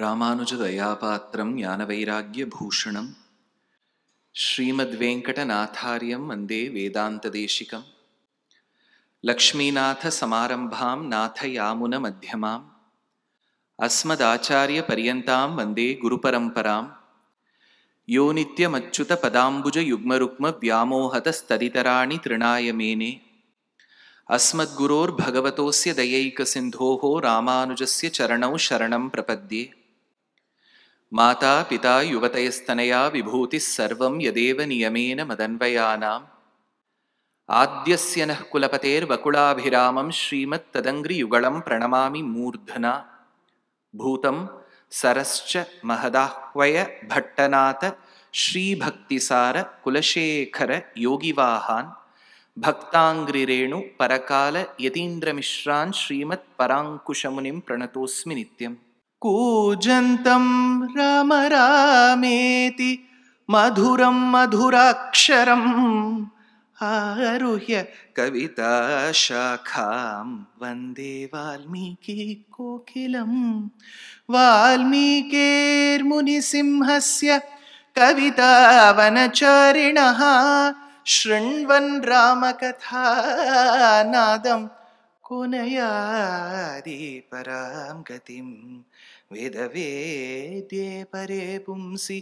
ராமானுஜதயாபாத்திரம் ஞானவைராக்யபூஷணம் ஸ்ரீமத்வேங்கடநாதார்யம் வந்தே வேதாந்ததேசிகம் லக்ஷ்மீநாதசமாரம்பாம் நாதயாமுனமத்யமாம் அஸ்மதாச்சாரியபர்யந்தாம் வந்தே குருபரம்பராம் யோ நித்யமச்சுதபதாம்புஜயுக்மருக்மவ்யாமோஹதஸ்ததிதராணி த்ரிணாய மேனே अस्मद्गुरोर्भगवतोस्य दयैकसिन्धोः रामानुजस्य चरणौ शरणं प्रपद्ये। माता पिता युवतयस्तनया विभूतिः सर्वं यदेव नियमेन मदन्वयानाम् आद्यस्य नः कुलपतेर्वकुलाभिरामं श्रीमत्तदङ्घ्रियुगलं प्रणमामि मूर्धना। भूतं सरश्च महदाह्वय भट्टनाथ श्रीभक्तिसार कुलशेखर योगिवाहान् भक्तांग्रिरेणु परकाल यतीन्द्रमिश्रान् श्रीमत् परांकुशमुनिं प्रणतोस्मि नित्यम्। कूजन्तं राम रामेति मधुरं मधुराक्षरम् आरुह्य कविताशाखां वन्दे वाल्मीकिकोकिलं। वाल्मीकिर्मुनिसिंहस्य कवितावनचारिणः शृण्वन् रामकथानादं कुनयादि परां गतिं। वेदवेद्ये परे पुंसि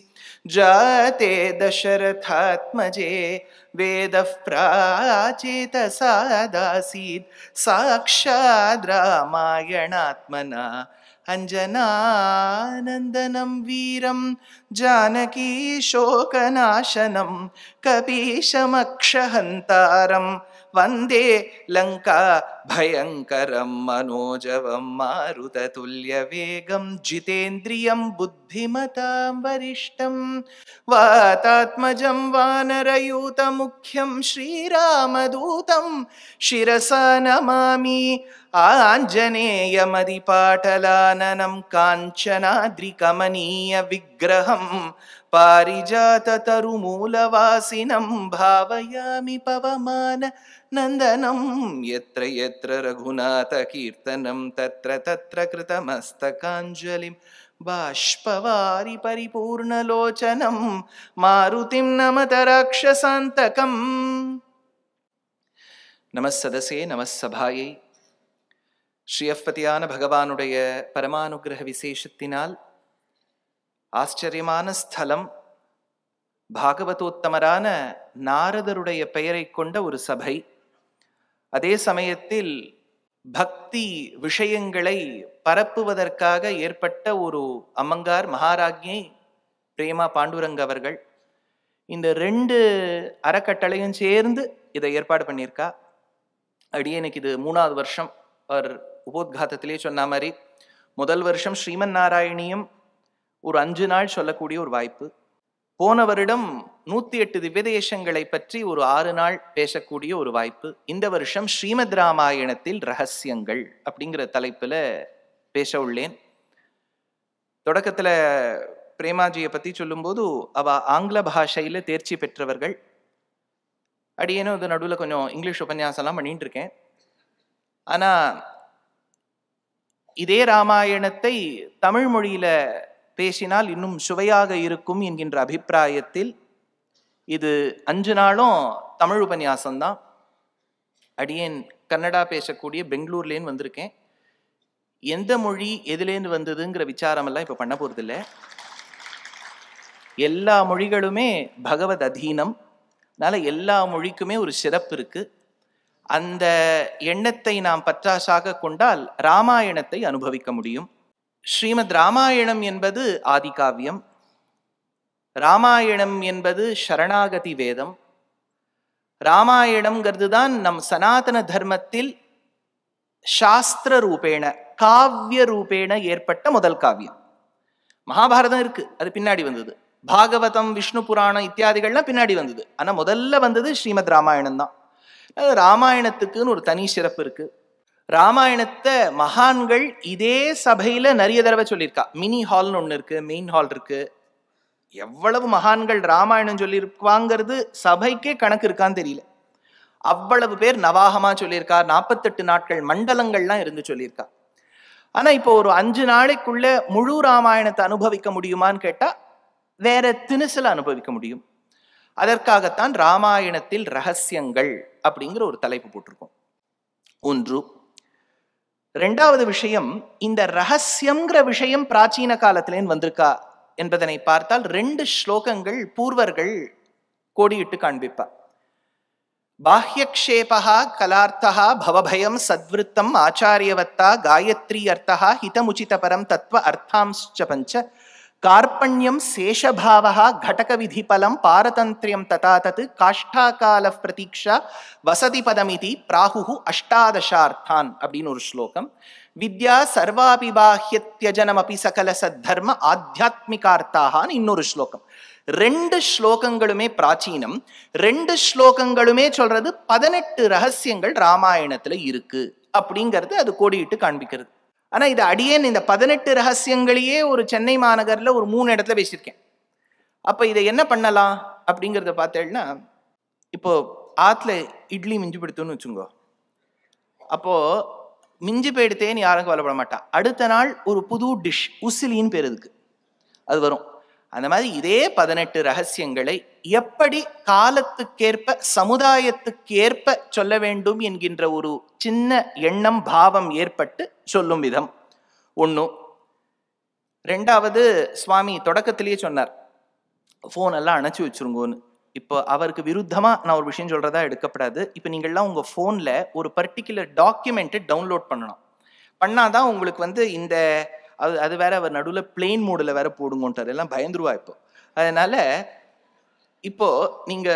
जाते दशरथात्मजे वेदः प्राचेतसादासीत् साक्षाद् रामायणात्मना। अंजनानंदनं वीरं जानकी शोकनाशनं कपीशमक्षहन्तारं वन्दे लंका भयंकरं मनोजवं मारुततुल्यवेगं जितेन्द्रियं बुद्धिमतां वरिष्ठं वातात्मजं वानरयूतमुख्यं श्रीरामदूतं शिरसा नमामि। आञ्जनेयमदिपाटलाननं काञ्चनाद्रिकमनीय विग्रहं पारिजाततरुमूलवासिनं भावयामि पवमान नन्दनं। यत्र यत्र रघुनाथकीर्तनं तत्र तत्र कृतमस्तकाञ्जलिं बाष्पवारि परिपूर्णलोचनं मारुतिं नमत राक्षसान्तकम्। नमः सदसे नमः सभायै। ஸ்ரீயப்பதியான பகவானுடைய பரமானுகிரக விசேஷத்தினால் ஆச்சரியமான ஸ்தலம் பாகவதோத்தமரான நாரதருடைய பெயரை கொண்ட ஒரு சபை. அதே சமயத்தில் பக்தி விஷயங்களை பரப்புவதற்காக ஏற்பட்ட ஒரு அம்மங்கார் மகாராஜ்ஞை பிரேமா பாண்டுரங்க அவர்கள். இந்த ரெண்டு அறக்கட்டளையும் சேர்ந்து இதை ஏற்பாடு பண்ணியிருக்கா. அடியேனுக்கு இது 3வது வருஷம். அவர் உபோத்காதத்திலே சொன்ன மாதிரி முதல் வருஷம் ஸ்ரீமன் நாராயணியும் ஒரு 5 நாள் சொல்லக்கூடிய ஒரு வாய்ப்பு. போன வருடம் 108 திவ்யதேசங்களை பற்றி ஒரு 6 நாள் பேசக்கூடிய ஒரு வாய்ப்பு. இந்த வருஷம் ஸ்ரீமத் ராமாயணத்தில் ரகசியங்கள் அப்படிங்கிற தலைப்புல பேச உள்ளேன். தொடக்கத்துல பிரேமாஜியை பத்தி சொல்லும்போது அவ ஆங்கில பாஷையில தேர்ச்சி பெற்றவர்கள். அடியேனும் இது நடுவில் கொஞ்சம் இங்கிலீஷ் உபன்யாசம்லாம் பண்ணிட்டு இருக்கேன். ஆனா இதே ராமாயணத்தை தமிழ் மொழியில பேசினால் இன்னும் சுவையாக இருக்கும் என்கின்ற அபிப்பிராயத்தில் இது 5 நாளும் தமிழ் உபன்யாசம்தான். அடியேன் கன்னடா பேசக்கூடிய பெங்களூர்லேன்னு வந்திருக்கேன். எந்த மொழி எதுலேருந்து வந்ததுங்கிற விசாரமெல்லாம் இப்போ பண்ண போறதில்ல. எல்லா மொழிகளுமே பகவத் அதீனம். அதனால எல்லா மொழிக்குமே ஒரு சிறப்பு இருக்கு. அந்த எண்ணத்தை நாம் பற்றாசாக கொண்டால் ராமாயணத்தை அனுபவிக்க முடியும். ஸ்ரீமத் ராமாயணம் என்பது ஆதிகாவியம். ராமாயணம் என்பது சரணாகதி வேதம். ராமாயணம்ங்கிறது தான் நம் சனாதன தர்மத்தில் சாஸ்திர ரூபேண காவிய ரூபேண ஏற்பட்ட முதல் காவியம். மகாபாரதம் இருக்கு, அது பின்னாடி வந்தது. பாகவதம் விஷ்ணு புராணம் இத்தியாதிகள்லாம் பின்னாடி வந்தது. ஆனா முதல்ல வந்தது ஸ்ரீமத் ராமாயணம் தான். ராமாயணத்துக்குன்னு ஒரு தனி சிறப்பு இருக்கு. ராமாயணத்தை மகான்கள் இதே சபையில நிறைய தடவை சொல்லியிருக்கா. மினி ஹால்னு ஒண்ணு இருக்கு, மெயின் ஹால் இருக்கு. எவ்வளவு மகான்கள் ராமாயணம் சொல்லியிருக்காங்கிறது சபைக்கே கணக்கு இருக்கான்னு தெரியல. அவ்வளவு பேர் நவாகமா சொல்லியிருக்கா. 48 நாட்கள் மண்டலங்கள்லாம் இருந்து சொல்லியிருக்கா. ஆனா இப்போ ஒரு 5 நாளைக்குள்ள முழு ராமாயணத்தை அனுபவிக்க முடியுமான்னு கேட்டா வேற திணுசுல அனுபவிக்க முடியும். அதற்காகத்தான் ராமாயணத்தில் ரகசியங்கள் அப்படிங்கிற ஒரு தலைப்பு போட்டிருக்கோம். ஒன்று. ரெண்டாவது விஷயம், இந்த ரகசியம்ங்கிற விஷயம் பிராச்சீன காலத்திலேன்னு வந்திருக்கா என்பதனை பார்த்தால் 2 ஸ்லோகங்கள் பூர்வர்கள் கோடியிட்டு காண்பிப்பார். பாஹ்யக்ஷேபா கலார்த்தா பவபயம் சத்விருத்தம் ஆச்சாரியவத்தா காயத்ரி அர்த்தா ஹிதமுச்சிதபரம் தத்வ அர்த்தாம்ச்ச பஞ்ச கார்பண்யம் சேஷபாவா கடக விதிபலம் பாரதந்திரியம் ததா தத் காஷ்டாகால பிரதீக்ஷா வசதி பதமிதி பிராஹு அஷ்டாதசார்த்தான் அப்படின்னு ஒரு ஸ்லோகம். வித்யா சர்வாபிபாஹ்யத்யஜனமபி சகல சத்தர்ம ஆத்தியாத்மிகார்த்தான்னு இன்னொரு ஸ்லோகம். 2 ஸ்லோகங்களுமே பிராச்சீனம். 2 ஸ்லோகங்களுமே சொல்றது 18 ரகசியங்கள் ராமாயணத்துல இருக்கு அப்படிங்கிறது அது கோடியிட்டு காண்பிக்கிறது. ஆனா இது அடியேன் இந்த 18 ரகசியங்களையே ஒரு சென்னை மாநகர்ல ஒரு 3 இடத்துல பேசியிருக்கேன். அப்ப இதை என்ன பண்ணலாம் அப்படிங்கிறத பார்த்தேன்னா, இப்போ ஆத்துல இட்லி மிஞ்சி போயிடுத்துன்னு வச்சுங்கோ. அப்போ மிஞ்சி போயிடுத்தேன்னு யாரும் கவலைப்பட மாட்டா. அடுத்த நாள் ஒரு புது டிஷ், உசிலின்னு பேர் இருக்கு, அது வரும். அந்த மாதிரி இதே 18 ரகசியங்களை எப்படி காலத்துக்கேற்ப சமுதாயத்துக்கேற்ப சொல்ல வேண்டும் என்கின்ற ஒரு சின்ன எண்ணம் பாவம் ஏற்பட்டு சொல்லும் விதம் ஒண்ணு. ரெண்டாவது, சுவாமி தொடக்கத்திலேயே சொன்னார் போன் எல்லாம் அணைச்சு வச்சிருங்கோன்னு. இப்போ அவருக்கு விருத்தமா நான் ஒரு விஷயம் சொல்றதா எடுக்கப்படாது. இப்போ நீங்கள்லாம் உங்க போன்ல ஒரு பர்டிகுலர் டாக்குமெண்ட்டை டவுன்லோட் பண்ணணும். பண்ணாதான் உங்களுக்கு இந்த அது வேற அவர் நடுவில் பிளெயின் மோடில் வேற போடுங்கன்றார், எல்லாம் பயந்துருவா இப்போ. அதனால இப்போ நீங்க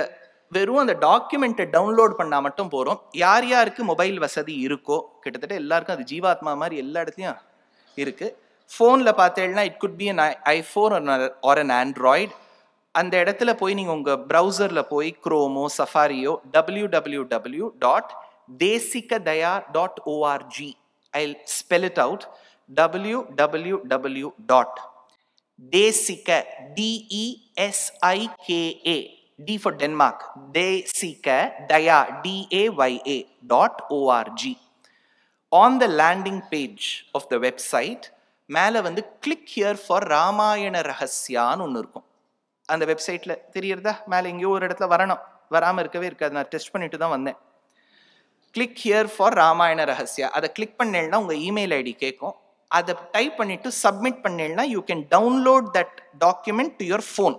வெறும் அந்த டாக்குமெண்ட்டை டவுன்லோட் பண்ணா மட்டும் போறோம். யார் யாருக்கு மொபைல் வசதி இருக்கோ, கிட்டத்தட்ட எல்லாருக்கும் அது ஜீவாத்மா மாதிரி எல்லா இடத்துலையும் இருக்கு. ஃபோனில் பார்த்தேன்னா it could be an iPhone or an Android. அந்த இடத்துல போய் நீங்கள் உங்கள் ப்ரௌசரில் போய் chromo சஃபாரியோ www.desikadaya.org, I'll spell it out, www.desika, DESIKA, D for Denmark, Desikadaya, DAYA.org. On the landing page of the website மேலே click here for ராமாயண ரகசியான்னு ஒன்று இருக்கும். அந்த வெப்சைட்டில் தெரியறதா? மேலே எங்கேயோ ஒரு இடத்துல வரணும், வராமல் இருக்கவே இருக்காது. நான் டெஸ்ட் பண்ணிட்டு தான் வந்தேன். Click here for Ramayana ரகசியா. அதை கிளிக் பண்ணேன்னா உங்கள் இமெயில் ஐடி கேட்கும். அதை டைப் பண்ணிட்டு சப்மிட் பண்ணேன்னா you can download that document to your phone.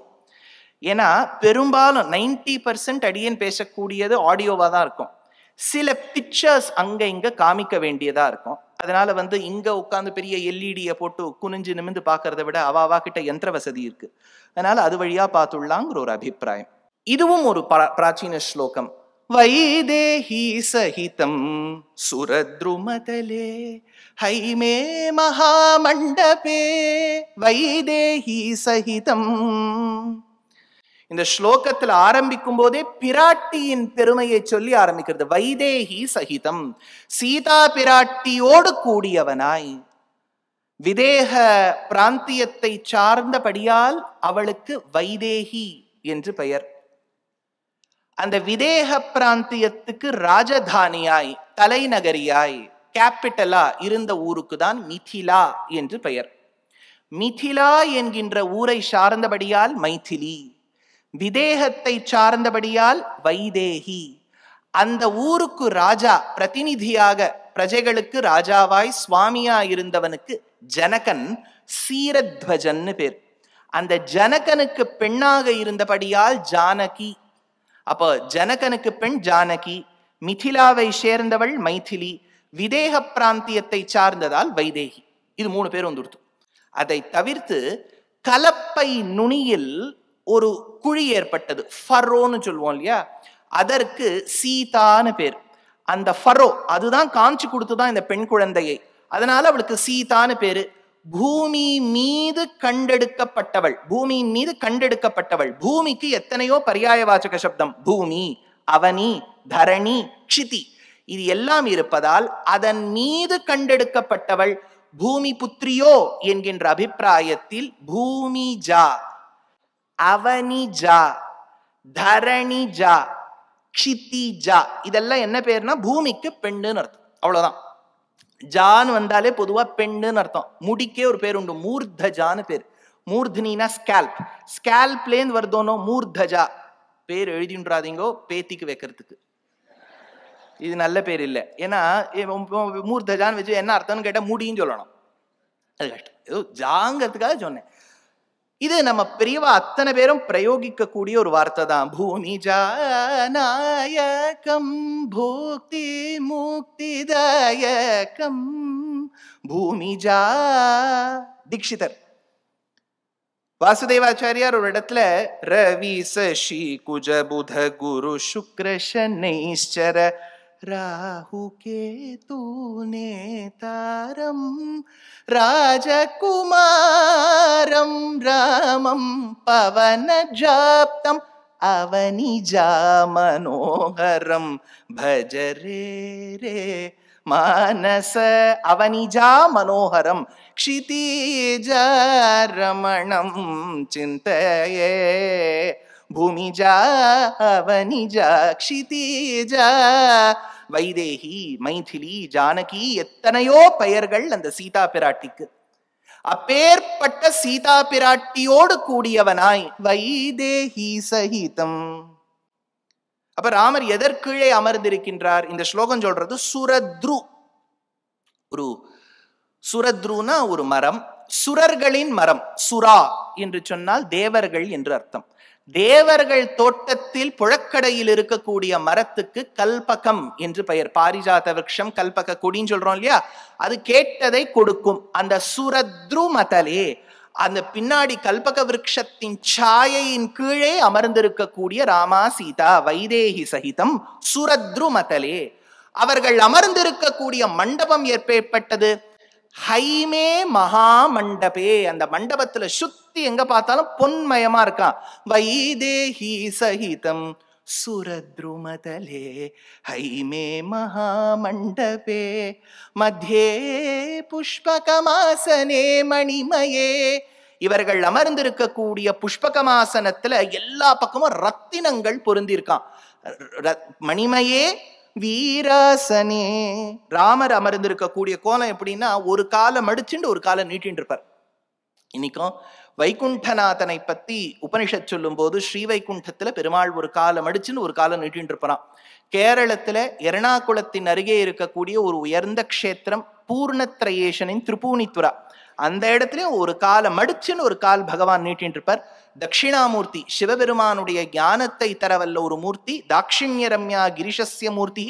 ஏன்னா பெரும்பாலும் 90% அடியேன் பேசக்கூடியது ஆடியோவாக தான் இருக்கும். சில பிக்சர்ஸ் அங்கே இங்கே காமிக்க வேண்டியதாக இருக்கும். அதனால இங்கே உட்காந்து பெரிய எல்இடியை போட்டு குனிஞ்சு நிமிந்து பார்க்கறத விட அவா கிட்ட யந்திர வசதி இருக்கு, அதனால அது வழியா பார்த்துடலாங்கிற ஒரு அபிப்பிராயம். இதுவும் ஒரு பிராச்சீன ஸ்லோகம். வைதேஹி சகிதம் சுரத்ருமதலே ஹைமே மகாமண்டபே வைதேஹி சகிதம். இந்த ஸ்லோகத்தில் ஆரம்பிக்கும் போதே பிராட்டியின் பெருமையை சொல்லி ஆரம்பிக்கிறது. வைதேஹி சகிதம், சீதா பிராட்டியோடு கூடியவனாய். விதேக பிராந்தியத்தை சார்ந்தபடியால் அவளுக்கு வைதேகி என்று பெயர். அந்த விதேக பிராந்தியத்துக்கு ராஜதானியாய், தலைநகரியாய், கேபிட்டலா இருந்த ஊருக்கு தான் மிதிலா என்று பெயர். மிதிலா என்கின்ற ஊரை சார்ந்தபடியால் மைதிலி, விதேகத்தை சார்ந்தபடியால் வைதேகி. அந்த ஊருக்கு ராஜா, பிரதிநிதியாக பிரஜைகளுக்கு ராஜாவாய் சுவாமியா இருந்தவனுக்கு ஜனகன் சீரத்வஜன்னு பேர். அந்த ஜனகனுக்கு பெண்ணாக இருந்தபடியால் ஜானகி. அப்போ ஜனகனுக்கு பெண் ஜானகி, மிதிலாவை சேர்ந்தவள் மைதிலி, விதேக பிராந்தியத்தை சார்ந்ததால் வைதேகி. இது 3 பேர் வந்துடுத்து. அதை தவிர்த்து கலப்பை நுனியில் ஒரு குழி ஏற்பட்டது, ஃபரோன்னு சொல்லுவோம் இல்லையா, அதற்கு சீதான்னு பேர். அந்த ஃபரோ அதுதான் காஞ்சி கொடுத்துதான் இந்த பெண் குழந்தையை, அதனால அவளுக்கு சீதான்னு பேரு. பூமி மீது கண்டெடுக்கப்பட்டவள், பூமியின் மீது கண்டெடுக்கப்பட்டவள். பூமிக்கு எத்தனையோ பர்யாயவாச்சக சப்தம், பூமி, அவனி, தரணி, க்ஷிதி, இது எல்லாம் இருப்பதால் அதன் மீது கண்டெடுக்கப்பட்டவள். பூமி புத்திரியோ என்கின்ற அபிப்பிராயத்தில் பூமிஜா, அவனிஜா, தரணிஜா, க்ஷிதிஜா, இதெல்லாம் என்ன பேர்னா பூமிக்கு பெண்ணுன்னு அர்த்தம். அவ்வளவுதான். ஜான் வந்தாலே பொதுவா பெண்ணுன்னு அர்த்தம். முடிக்கே ஒரு பேர் உண்டு, மூர்தஜான்னு பேர். மூர்தனினா ஸ்கேல்ப், ஸ்கேல்ப்லேருந்து வருதோனோ மூர்தஜா. பேர் எழுதின்றாதீங்கோ பேத்திக்கு வைக்கிறதுக்கு, இது நல்ல பேர் இல்லை. ஏன்னா மூர்தஜான்னு வச்சு என்ன அர்த்தம்னு கேட்டா முடின்னு சொல்லணும், அது கஷ்டம். ஏதோ ஜாங்கிறதுக்காக சொன்னேன். இது நம்ம பெரியவா அத்தனை பேரும் பிரயோகிக்கக்கூடிய ஒரு வார்த்தை தான். பூமி ஜாநாயகம் பூக்தி முக்திதாயகம் பூமி ஜா. தீட்சிதர் வாசுதேவாச்சாரியார் ஒரு இடத்துல ரவி சசி குஜ புத குரு சுக்ர சனைஸ்சர ராகு கேது நேதாரம் ராஜகுமாரம் ராமம் பவன ஜாப்தம் அவனிஜா மனோகரம் பஜரே ரே மானச. அவனிஜா மனோகரம் க்ஷிதிஜா ரமணம் சிந்தயே. பூமிஜா அவனிஜா க்ஷிதிஜா. வைதேகி, மைதிலி, ஜானகி, எத்தனையோ பெயர்கள் அந்த சீதா பிராட்டிக்கு. அப்பேற்பட்ட சீதா பிராட்டியோடு கூடியவனாய் வைதேகி சகிதம். அப்ப ராமர் எதற்கீழே அமர்ந்திருக்கின்றார்? இந்த ஸ்லோகம் சொல்றது சுரத்ரு. ஒரு சுரத்ருனா ஒரு மரம், சுரர்களின் மரம். சுரா என்று சொன்னால் தேவர்கள் என்று அர்த்தம். தேவர்கள் தோட்டத்தில் புழக்கடையில் இருக்கக்கூடிய மரத்துக்கு கல்பகம் என்று பெயர். பாரிஜாத விருட்சம், கல்பக கொடின்னு சொல்றோம் இல்லையா, அது கேட்டதை கொடுக்கும். அந்த சுரத்ரு மதலே, அந்த பின்னாடி கல்பக விருட்சத்தின் சாயையின் கீழே அமர்ந்திருக்கக்கூடிய ராமா சீதா வைதேகி சகிதம் சுரத்ரு மதலே. அவர்கள் அமர்ந்திருக்கக்கூடிய மண்டபம் ஏற்பட்டது ஹைமே மகா மண்டபே. அந்த மண்டபத்துல சுத்தி எங்க பார்த்தாலும் பொன்மயமா இருக்கான். வைதேகி சகிதம் சுரத்ருமதலே ஹைமே மகா மண்டபே மத்தியே புஷ்பகமாசனே மணிமயே. இவர்கள் அமர்ந்திருக்கக்கூடிய புஷ்பகமாசனத்துல எல்லா பக்கமும் ரத்தினங்கள் பொருந்திருக்கான். மணிமயே வீராசனே. ராமர் அமர்ந்திருக்கக்கூடிய கோலம் எப்படின்னா, ஒரு காலை மடிச்சுட்டு ஒரு காலை நீட்டின்னு இருப்பார். இன்னைக்கும் வைகுண்டநாதனை பத்தி உபனிஷத் சொல்லும் போது ஸ்ரீவைகுண்டத்துல பெருமாள் ஒரு காலை மடிச்சுன்னு ஒரு காலை நீட்டின்னு இருப்பான். கேரளத்துல எர்ணாகுளத்தின் அருகே இருக்கக்கூடிய ஒரு உயர்ந்த க்ஷேத்திரம் பூர்ணத்ரயேஷனின் திரிபுவனித்துரா. அந்த இடத்துலயும் ஒரு காலை மடிச்சுன்னு ஒரு கால் பகவான் நீட்டின்னு இருப்பார். தட்சிணாமூர்த்தி சிவபெருமானுடைய ஞானத்தை தரவல்ல ஒரு மூர்த்தி, தாட்சிண்ய ரம்யா கிரிஷஸ்ய மூர்த்தி,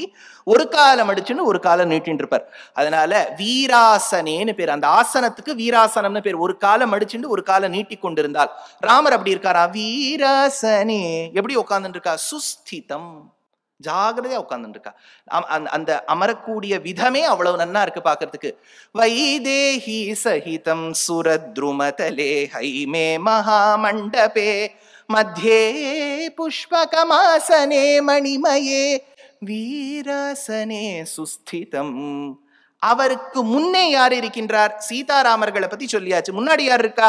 ஒரு காலம் அடிச்சுன்னு ஒரு காலம் நீட்டின்னு இருப்பார். அதனால வீராசனேன்னு பேர். அந்த ஆசனத்துக்கு வீராசனம்னு பேர். ஒரு காலம் அடிச்சுட்டு ஒரு காலம் நீட்டி கொண்டிருந்தால் ராமர் அப்படி இருக்காரா? வீராசனே. எப்படி உட்கார்ந்துட்டு இருக்கா? சுஸ்திதம், ஜாகிரதையா உட்கார்ந்துட்டு இருக்கா. அந்த அமரக்கூடிய விதமே அவ்வளவு நன்னா இருக்கு பாக்குறதுக்கு. வைதேகி சகிதம் சுரத்ருமதலே ஹைமே மகாமண்டபே மத்தியே புஷ்பகமாசனே மணிமயே வீராசனே சுஸ்திதம். அவருக்கு முன்னே யார் இருக்கின்றார்? சீதாராமர்களை பத்தி சொல்லியாச்சு. முன்னாடி யார் இருக்கா?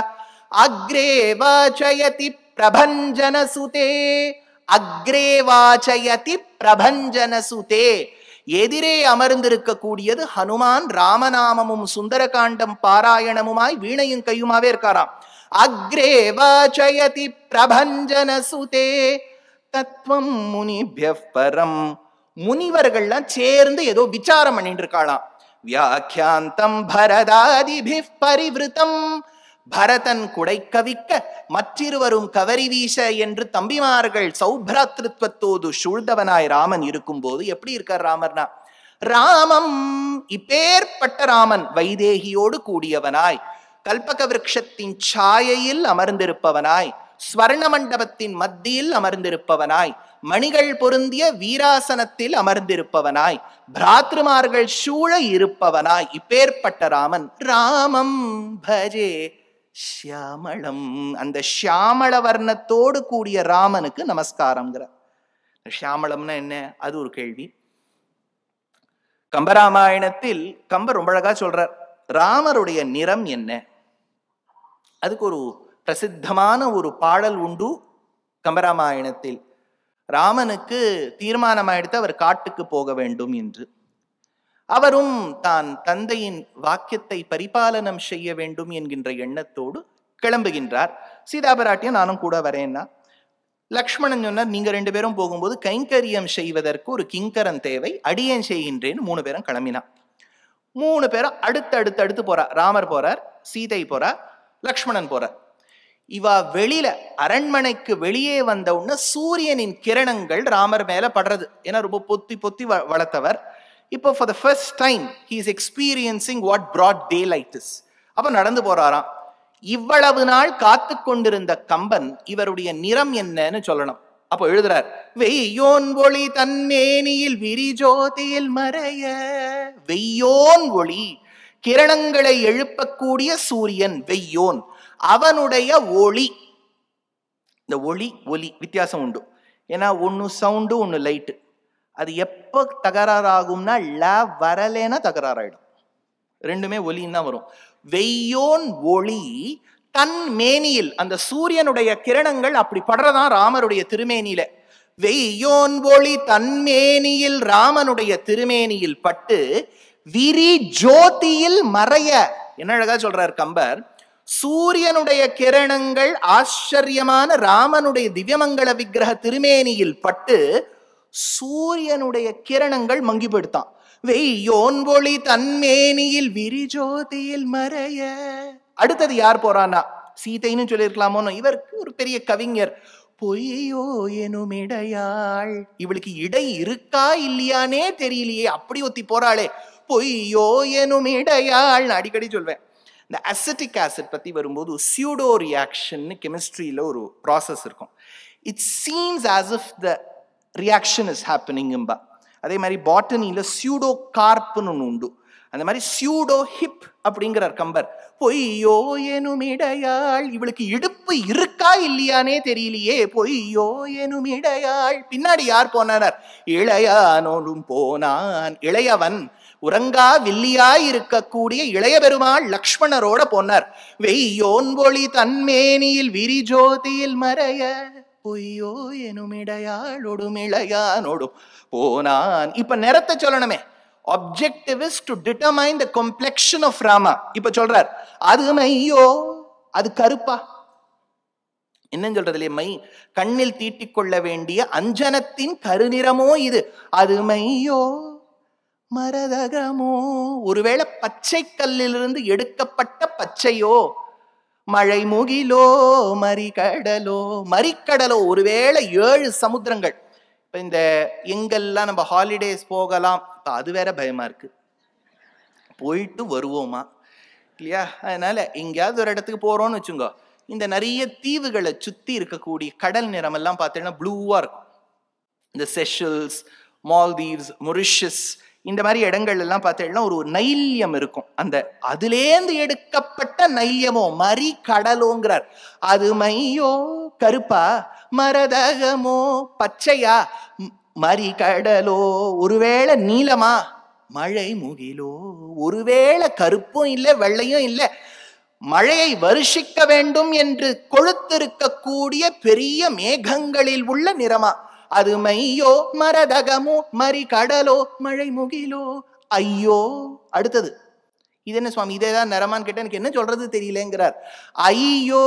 அக்ரே வாசயதி பிரபஞ்சன சுதே. அக்ரே வாசயதி பிரபஞ்சன சுதே. எதிரே அமர்ந்திருக்க கூடியது ஹனுமான். ராமநாமமும் சுந்தரகாண்டம் பாராயணமுமாய் வீணையும் கையுமாவே இருக்காராம். அக்ரே வாசயதி பிரபஞ்சன சுதே தத்துவம் முனிபிய பரம். முனிவர்கள்லாம் சேர்ந்து ஏதோ விசாரம் பண்ணிட்டு இருக்காளாம். வியாக்கியாந்தம் பரதாதிபி பரிவிருத்தம். பரதன் குடை கவிக்க மற்றிருவரும் கவரி வீச என்று தம்பிமார்கள் சௌப்ராத்ருத்வத்தோடு சூழ்ந்தவனாய் ராமன் இருக்கும் போது எப்படி இருக்கார் ராமர்னா? ராமம் இப்பேற்பட்ட ராமன் வைதேகியோடு கூடியவனாய், கல்பக விருட்சத்தின் சாயையில் அமர்ந்திருப்பவனாய், ஸ்வர்ண மண்டபத்தின் மத்தியில் அமர்ந்திருப்பவனாய், மணிகள் பொருந்திய வீராசனத்தில் அமர்ந்திருப்பவனாய், பிராத்ருமார்கள் சூழ இருப்பவனாய், இப்பேற்பட்ட ராமன். ராமம் பஜே ஷியாமளம். அந்த ஷியாமள வர்ணத்தோடு கூடிய ராமனுக்கு நமஸ்காரம்ங்கிற. ஷியாமளம்னா என்ன? அது ஒரு கேள்வி. கம்பராமாயணத்தில் கம்பர் ரொம்ப அழகா சொல்றார், ராமருடைய நிறம் என்ன? அதுக்கு ஒரு பிரசித்தமான ஒரு பாடல் உண்டு கம்பராமாயணத்தில். ராமனுக்கு தீர்மானமாயிடுத்து அவர் காட்டுக்கு போக வேண்டும் என்று. அவரும் தான் தந்தையின் வாக்கியத்தை பரிபாலனம் செய்ய வேண்டும் என்கின்ற எண்ணத்தோடு கிளம்புகின்றார். சீதா பிராட்டியும் நானும் கூட வரேன்னா, லக்ஷ்மணன் சொன்னார், நீங்க 2 பேரும் போகும்போது கைங்கரியம் செய்வதற்கு ஒரு கிங்கரன் தேவை, அடியேன் செய்கின்றேன். 3 பேரும் கிளம்பினான். 3 பேரும் அடுத்து போறார். ராமர் போறார், சீதை போறார், லக்ஷ்மணன் போறார். இவா வெளியில அரண்மனைக்கு வெளியே வந்த உடனே சூரியனின் கிரணங்கள் ராமர் மேல படுறது. ஏன்னா ரொம்ப பொத்தி பொத்தி வளர்த்தவர். இப்போ for the first time he is experiencing what broad daylight is. அப்ப நடந்து போறாராம். இவ்வளவு நாள் காத்து கொண்டிருந்த கம்பன் இவருடைய நிறம் என்னன்னு சொல்லணும். அப்போ எழுதுறார், வெய்யோன் ஒளி தன்மேனியில் விரிஜோதியில் மறைய. வெய்யோன் ஒளி, கிரணங்களை எழுப்பக்கூடிய சூரியன் வெய்யோன், அவனுடைய ஒளி. இந்த ஒளி ஒலி வித்தியாசம் உண்டு. ஏன்னா ஒன்னு சவுண்டு ஒன்னு லைட்டு. அது எப்போ தகராறாகும்னா ல வரலேன்னா தகராறாயிடும். ரெண்டுமே ஒலின்னு தான் வரும். வெய்யோன் ஒளி தன் மேனியில், அந்த சூரியனுடைய கிரணங்கள் அப்படி படுறதான் ராமருடைய திருமேனியில. வெய்யோன் ஒளி தன்மேனியில், ராமனுடைய திருமேனியில் பட்டு விரி ஜோதியில் மறைய. என்ன அழகா சொல்றார் கம்பர், சூரியனுடைய கிரணங்கள் ஆச்சரியமான ராமனுடைய திவ்யமங்கள விக்கிரக திருமேனியில் பட்டு சூரியனுடைய கிரணங்கள் மங்கி போயிடுத்தான். வெய்யோன் ஒளி தன்மேனியில் விரிஜோதியில் மறைய. அடுத்தது யார் போறானா, சீதைன்னு சொல்லியிருக்கலாமோ, இவருக்கு ஒரு பெரிய கவிஞர். பொய்யோ எனும் இடையாள், இவளுக்கு இடை இருக்கா இல்லையானே தெரியலையே, அப்படி ஒத்தி போறாளே. பொய்யோ எனும் இடையாள் அடிக்கடி சொல்வேன். இந்த அசிட்டிக் ஆசிட் பத்தி வரும்போது சியூடோ ரியாக்ஷன் கெமிஸ்ட்ரியில ஒரு ப்ராசஸ் இருக்கும். It seems as if the reaction is happening. அதே மாதிரி பாட்டனியில சியூடோ கார்ப்னு ஒன்று உண்டு. அந்த மாதிரி சியூடோ ஹிப் அப்படிங்கிறார் கம்பர். பொய்யோ எனும் இடையாள், இவளுக்கு இடுப்பு இருக்கா இல்லையானே தெரியலையே. பொய்யோ எனும் இடையாள். பின்னாடி யார் போனார், இளையானோடும் போனான். இளையவன், உறங்கா வில்லியாய் இருக்கக்கூடிய இளைய பெருமாள் லக்ஷ்மணரோட போனார். வெய்யோன் ஒளி தன்மேனியில் விரிஜோதியில் மறைய. பொய்யோ எனும் இடையாளோடும் இளையானோடும் போனான். இப்ப நிறத்தை சொல்லணுமே. objective is to determine the complexion of Rama. இப்ப சொல்றார், அது மையோ, அது கருப்பா. என்ன சொல்றது இல்லையா, மை கண்ணில் தீட்டிக் கொள்ள வேண்டிய அஞ்சனத்தின் கருநிறமோ இது. அது மையோ மரதகமோ, ஒருவேளை பச்சை கல்லிலிருந்து எடுக்கப்பட்ட பச்சையோ. மழை முகிலோ மறிக்கடலோ, மறிக்கடலோ ஒருவேளை 7 சமுத்திரங்கள். இப்ப இந்த எங்கெல்லாம் நம்ம ஹாலிடேஸ் போகலாம், அது வேற பயமா இருக்கு, போயிட்டு வருவோமா இல்லையா. அதனால எங்கேயாவது ஒரு இடத்துக்கு போறோம்னு வச்சுங்க, இந்த நிறைய தீவுகளை சுத்தி இருக்கக்கூடிய கடல் நிறம் எல்லாம் பார்த்தீங்கன்னா ப்ளூவா இருக்கும். இந்த செஷல்ஸ், மால்தீவ்ஸ், மொரிஷியஸ், இந்த மாதிரி இடங்கள் எல்லாம் பார்த்தீங்கன்னா ஒரு நைல்யம் இருக்கும். அந்த அதுலேருந்து எடுக்கப்பட்ட நைல்யமோ மறி கடலோங்கிறார். அது மையோ கருப்பா, மரதகமோ பச்சையா, மறி கடலோ ஒருவேளை நீலமா, மழை முகிலோ ஒருவேளை கருப்பும் இல்லை வெள்ளையும் இல்லை, மழையை வருஷிக்க வேண்டும் என்று கொழுத்திருக்கக்கூடிய பெரிய மேகங்களில் உள்ள நிறமா. அது மையோ மரதகமோ மறி கடலோ மழை முகிலோ. ஐயோ, அடுத்தது இது என்ன சுவாமி, இதேதான் நிறமான்னு கேட்டா எனக்கு என்ன சொல்றது தெரியலங்கிறார். ஐயோ,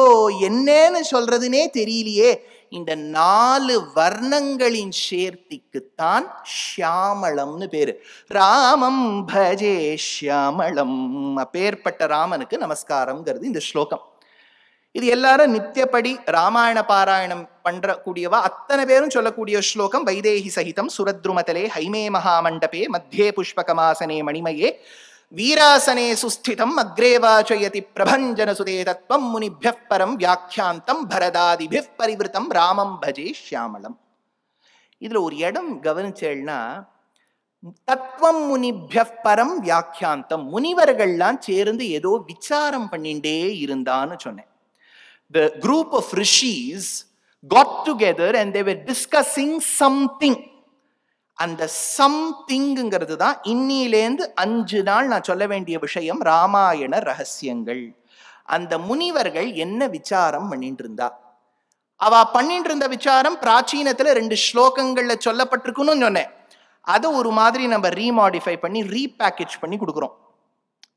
என்னன்னு சொல்றதுனே தெரியலையே. இந்த 4 வர்ணங்களின் சேர்த்திக்குத்தான் ஷியாமளம்னு பேரு. ராமம் பஜே ஷியாமளம், அப்பேற்பட்ட ராமனுக்கு நமஸ்காரம்ங்கிறது இந்த ஸ்லோகம். இது எல்லாரும் நித்தியப்படி ராமாயண பாராயணம் பண்ற கூடியவா அத்தனை பேரும் சொல்லக்கூடிய ஸ்லோகம். வைதேகி சகிதம் சுரத்ருமதலே ஹைமே மகாமண்டபே மத்தியே புஷ்பகமாசனே மணிமயே வீராசனே சுஸ்திதம் அக்ரேவாச்சயதி பிரபஞ்சன சுதே தத்வம் முனிபியः பரம் வியாக்கியாந்தம் பரதாதிபிः பரிவிருத்தம் ராமம் பஜே ஷியாமளம். இதுல ஒரு இடம் கவனிச்சேன்னா, தத்துவம் முனிபியः பரம் வியாக்கியாந்தம், முனிவர்கள்லாம் சேர்ந்து ஏதோ விசாரம் பண்ணிண்டே இருந்தான்னு சொன்னேன். The group of rishis got together and they were discussing something. அந்த சம்திங்கிறது தான் இன்னிலேந்து 5 நாள் நான் சொல்ல வேண்டிய விஷயம், ராமாயண ரகசியங்கள். அந்த முனிவர்கள் என்ன விசாரம் பண்ணிட்டு இருந்தா, அவ பண்ணிட்டு இருந்த விசாரம் பிராச்சீனத்துல 2 ஸ்லோகங்கள்ல சொல்லப்பட்டிருக்குன்னு சொன்னேன். அதை ஒரு மாதிரி நம்ம ரீமாடிஃபை பண்ணி ரீபேக்கேஜ் பண்ணி கொடுக்குறோம்.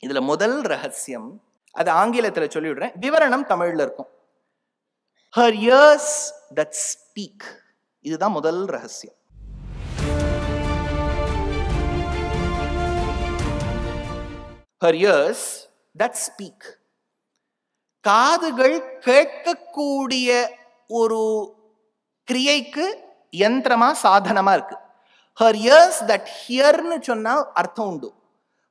இதுல முதல் ரகசியம், அது ஆங்கிலத்துல சொல்லிவிடுறேன், விவரணம் தமிழ்ல இருக்கும். Her ears that speak. இதுதான் முதல் ரகசியம். Her ears that speak. காதுகள் கேட்கக்கூடிய ஒரு கிரியைக்கு யந்திரமா சாதனமா இருக்கு. Her ears that hear னு சொன்னா அர்த்தம் உண்டு.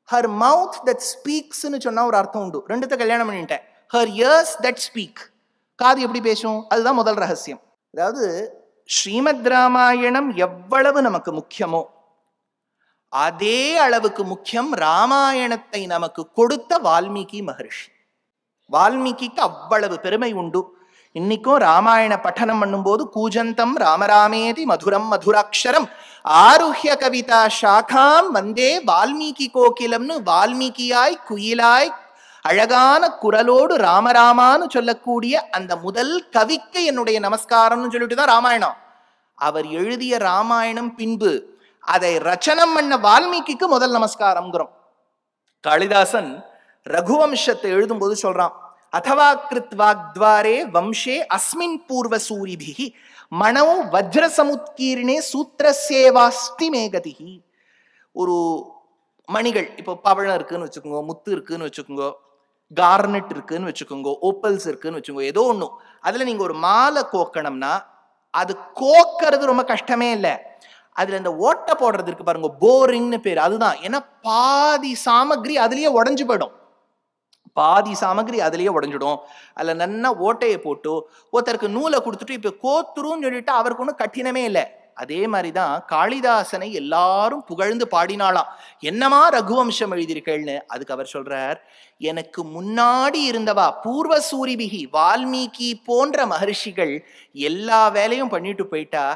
Her mouth that speaks னு சொன்னா ஒரு அர்த்தம் உண்டு. ரெண்டுத்த கல்யாணம் பண்ணிட்டேன். Her ears that speak. காது எப்படி பேசும்? அதுதான் முதல் ரகசியம். அதாவது ஸ்ரீமத் ராமாயணம் எவ்வளவு நமக்கு முக்கியமோ அதே அளவுக்கு முக்கியம் ராமாயணத்தை நமக்கு கொடுத்த வால்மீகி மகர்ஷி. வால்மீகிக்கு அவ்வளவு பெருமை உண்டு. இன்னைக்கும் ராமாயண பட்டனம் பண்ணும்போது கூஜந்தம் ராமராமேதி மதுரம் மதுராட்சரம் ஆருஹ்ய கவிதா சாகாம் வந்தே வால்மீகி கோகிலம்னு வால்மீகியாய் குயிலாய் அழகான குரலோடு ராமராமான்னு சொல்லக்கூடிய அந்த முதல் கவிக்கு என்னுடைய நமஸ்காரம்னு சொல்லிட்டு தான் ராமாயணம். அவர் எழுதிய ராமாயணம் பின்பு அதை ரச்சனம் பண்ண வால்மீகிக்கு முதல் நமஸ்காரம்ங்கிறோம். காளிதாசன் ரகுவம்சத்தை எழுதும்போது சொல்றான், அதவா கிருத்வாக்த்வாரே வம்சே அஸ்மின் பூர்வ சூரிபிஹி மணோ வஜ்ர சமுத்கீர்ணே சூத்திரசேவாஸ்தி மேகதிஹி. ஒரு மணிகள், இப்போ பவழம் இருக்குன்னு வச்சுக்கோங்க, முத்து இருக்குன்னு வச்சுக்கோங்க, கார்னெட் இருக்குன்னு வச்சுக்கோங்க, ஓப்பல்ஸ் இருக்குன்னு வச்சுக்கோங்க, ஏதோ ஒன்றும் அதுல நீங்க ஒரு மாலை கோக்கணும்னா அது கோக்கிறது ரொம்ப கஷ்டமே இல்லை. அதுல இந்த ஓட்டை போடுறது இருக்கு பாருங்க, போரிங்னு பேர், அதுதான். ஏன்னா பாதி சாமகிரி அதுலயே உடஞ்சு போயிடும், பாதி சாமகிரி அதுலயே உடஞ்சிடும். அதுல நன்னா ஓட்டையை போட்டு ஒருத்தருக்கு நூலை கொடுத்துட்டு இப்ப கோத்துருன்னு சொல்லிட்டு அவருக்கு ஒன்றும் கঠিனமே இல்லை. அதே மாதிரிதான் காளிதாசனை எல்லாரும் புகழ்ந்து பாடினாலாம், என்னமா ரகுவம்சம் எழுதியிருக்கேள்னு. அதுக்கு அவர் சொல்றார், எனக்கு முன்னாடி இருந்தவா பூர்வ சூரிபிகி வால்மீகி போன்ற மகர்ஷிகள் எல்லா வேலையும் பண்ணிட்டு போயிட்டா,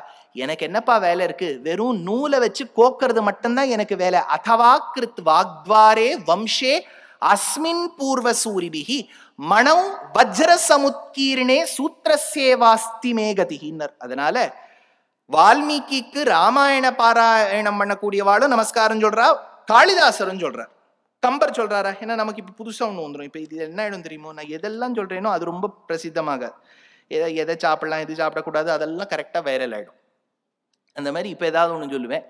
எனக்கு என்னப்பா வேலை இருக்கு? வெறும் நூலை வச்சு கோக்கிறது மட்டும்தான் எனக்கு வேலை. அதவா கிருத் வாக்த்வாரே வம்சே அஸ்மின் பூர்வ சூரிபிகி மணம் வஜ்ர சமுத்கீர்ணே சூத்திரசேவாஸ்தி மேகதிஹின்னர். அதனால வால்மீகிக்கு ராமாயண பாராயணம் பண்ணக்கூடியவாளும் நமஸ்காரம் சொல்றா, காளிதாசரும் சொல்றார், கம்பர் சொல்றாரா? ஏன்னா நமக்கு இப்ப புதுசா ஒண்ணு வந்துடும். இப்ப இது என்ன ஆயிடும் தெரியுமோ, நான் எதெல்லாம் சொல்றேனோ அது ரொம்ப பிரசித்தமாக, எதை சாப்பிடலாம் எது சாப்பிடக்கூடாது அதெல்லாம் கரெக்டா வைரல் ஆயிடும். அந்த மாதிரி இப்ப ஏதாவது ஒண்ணு சொல்லுவேன்.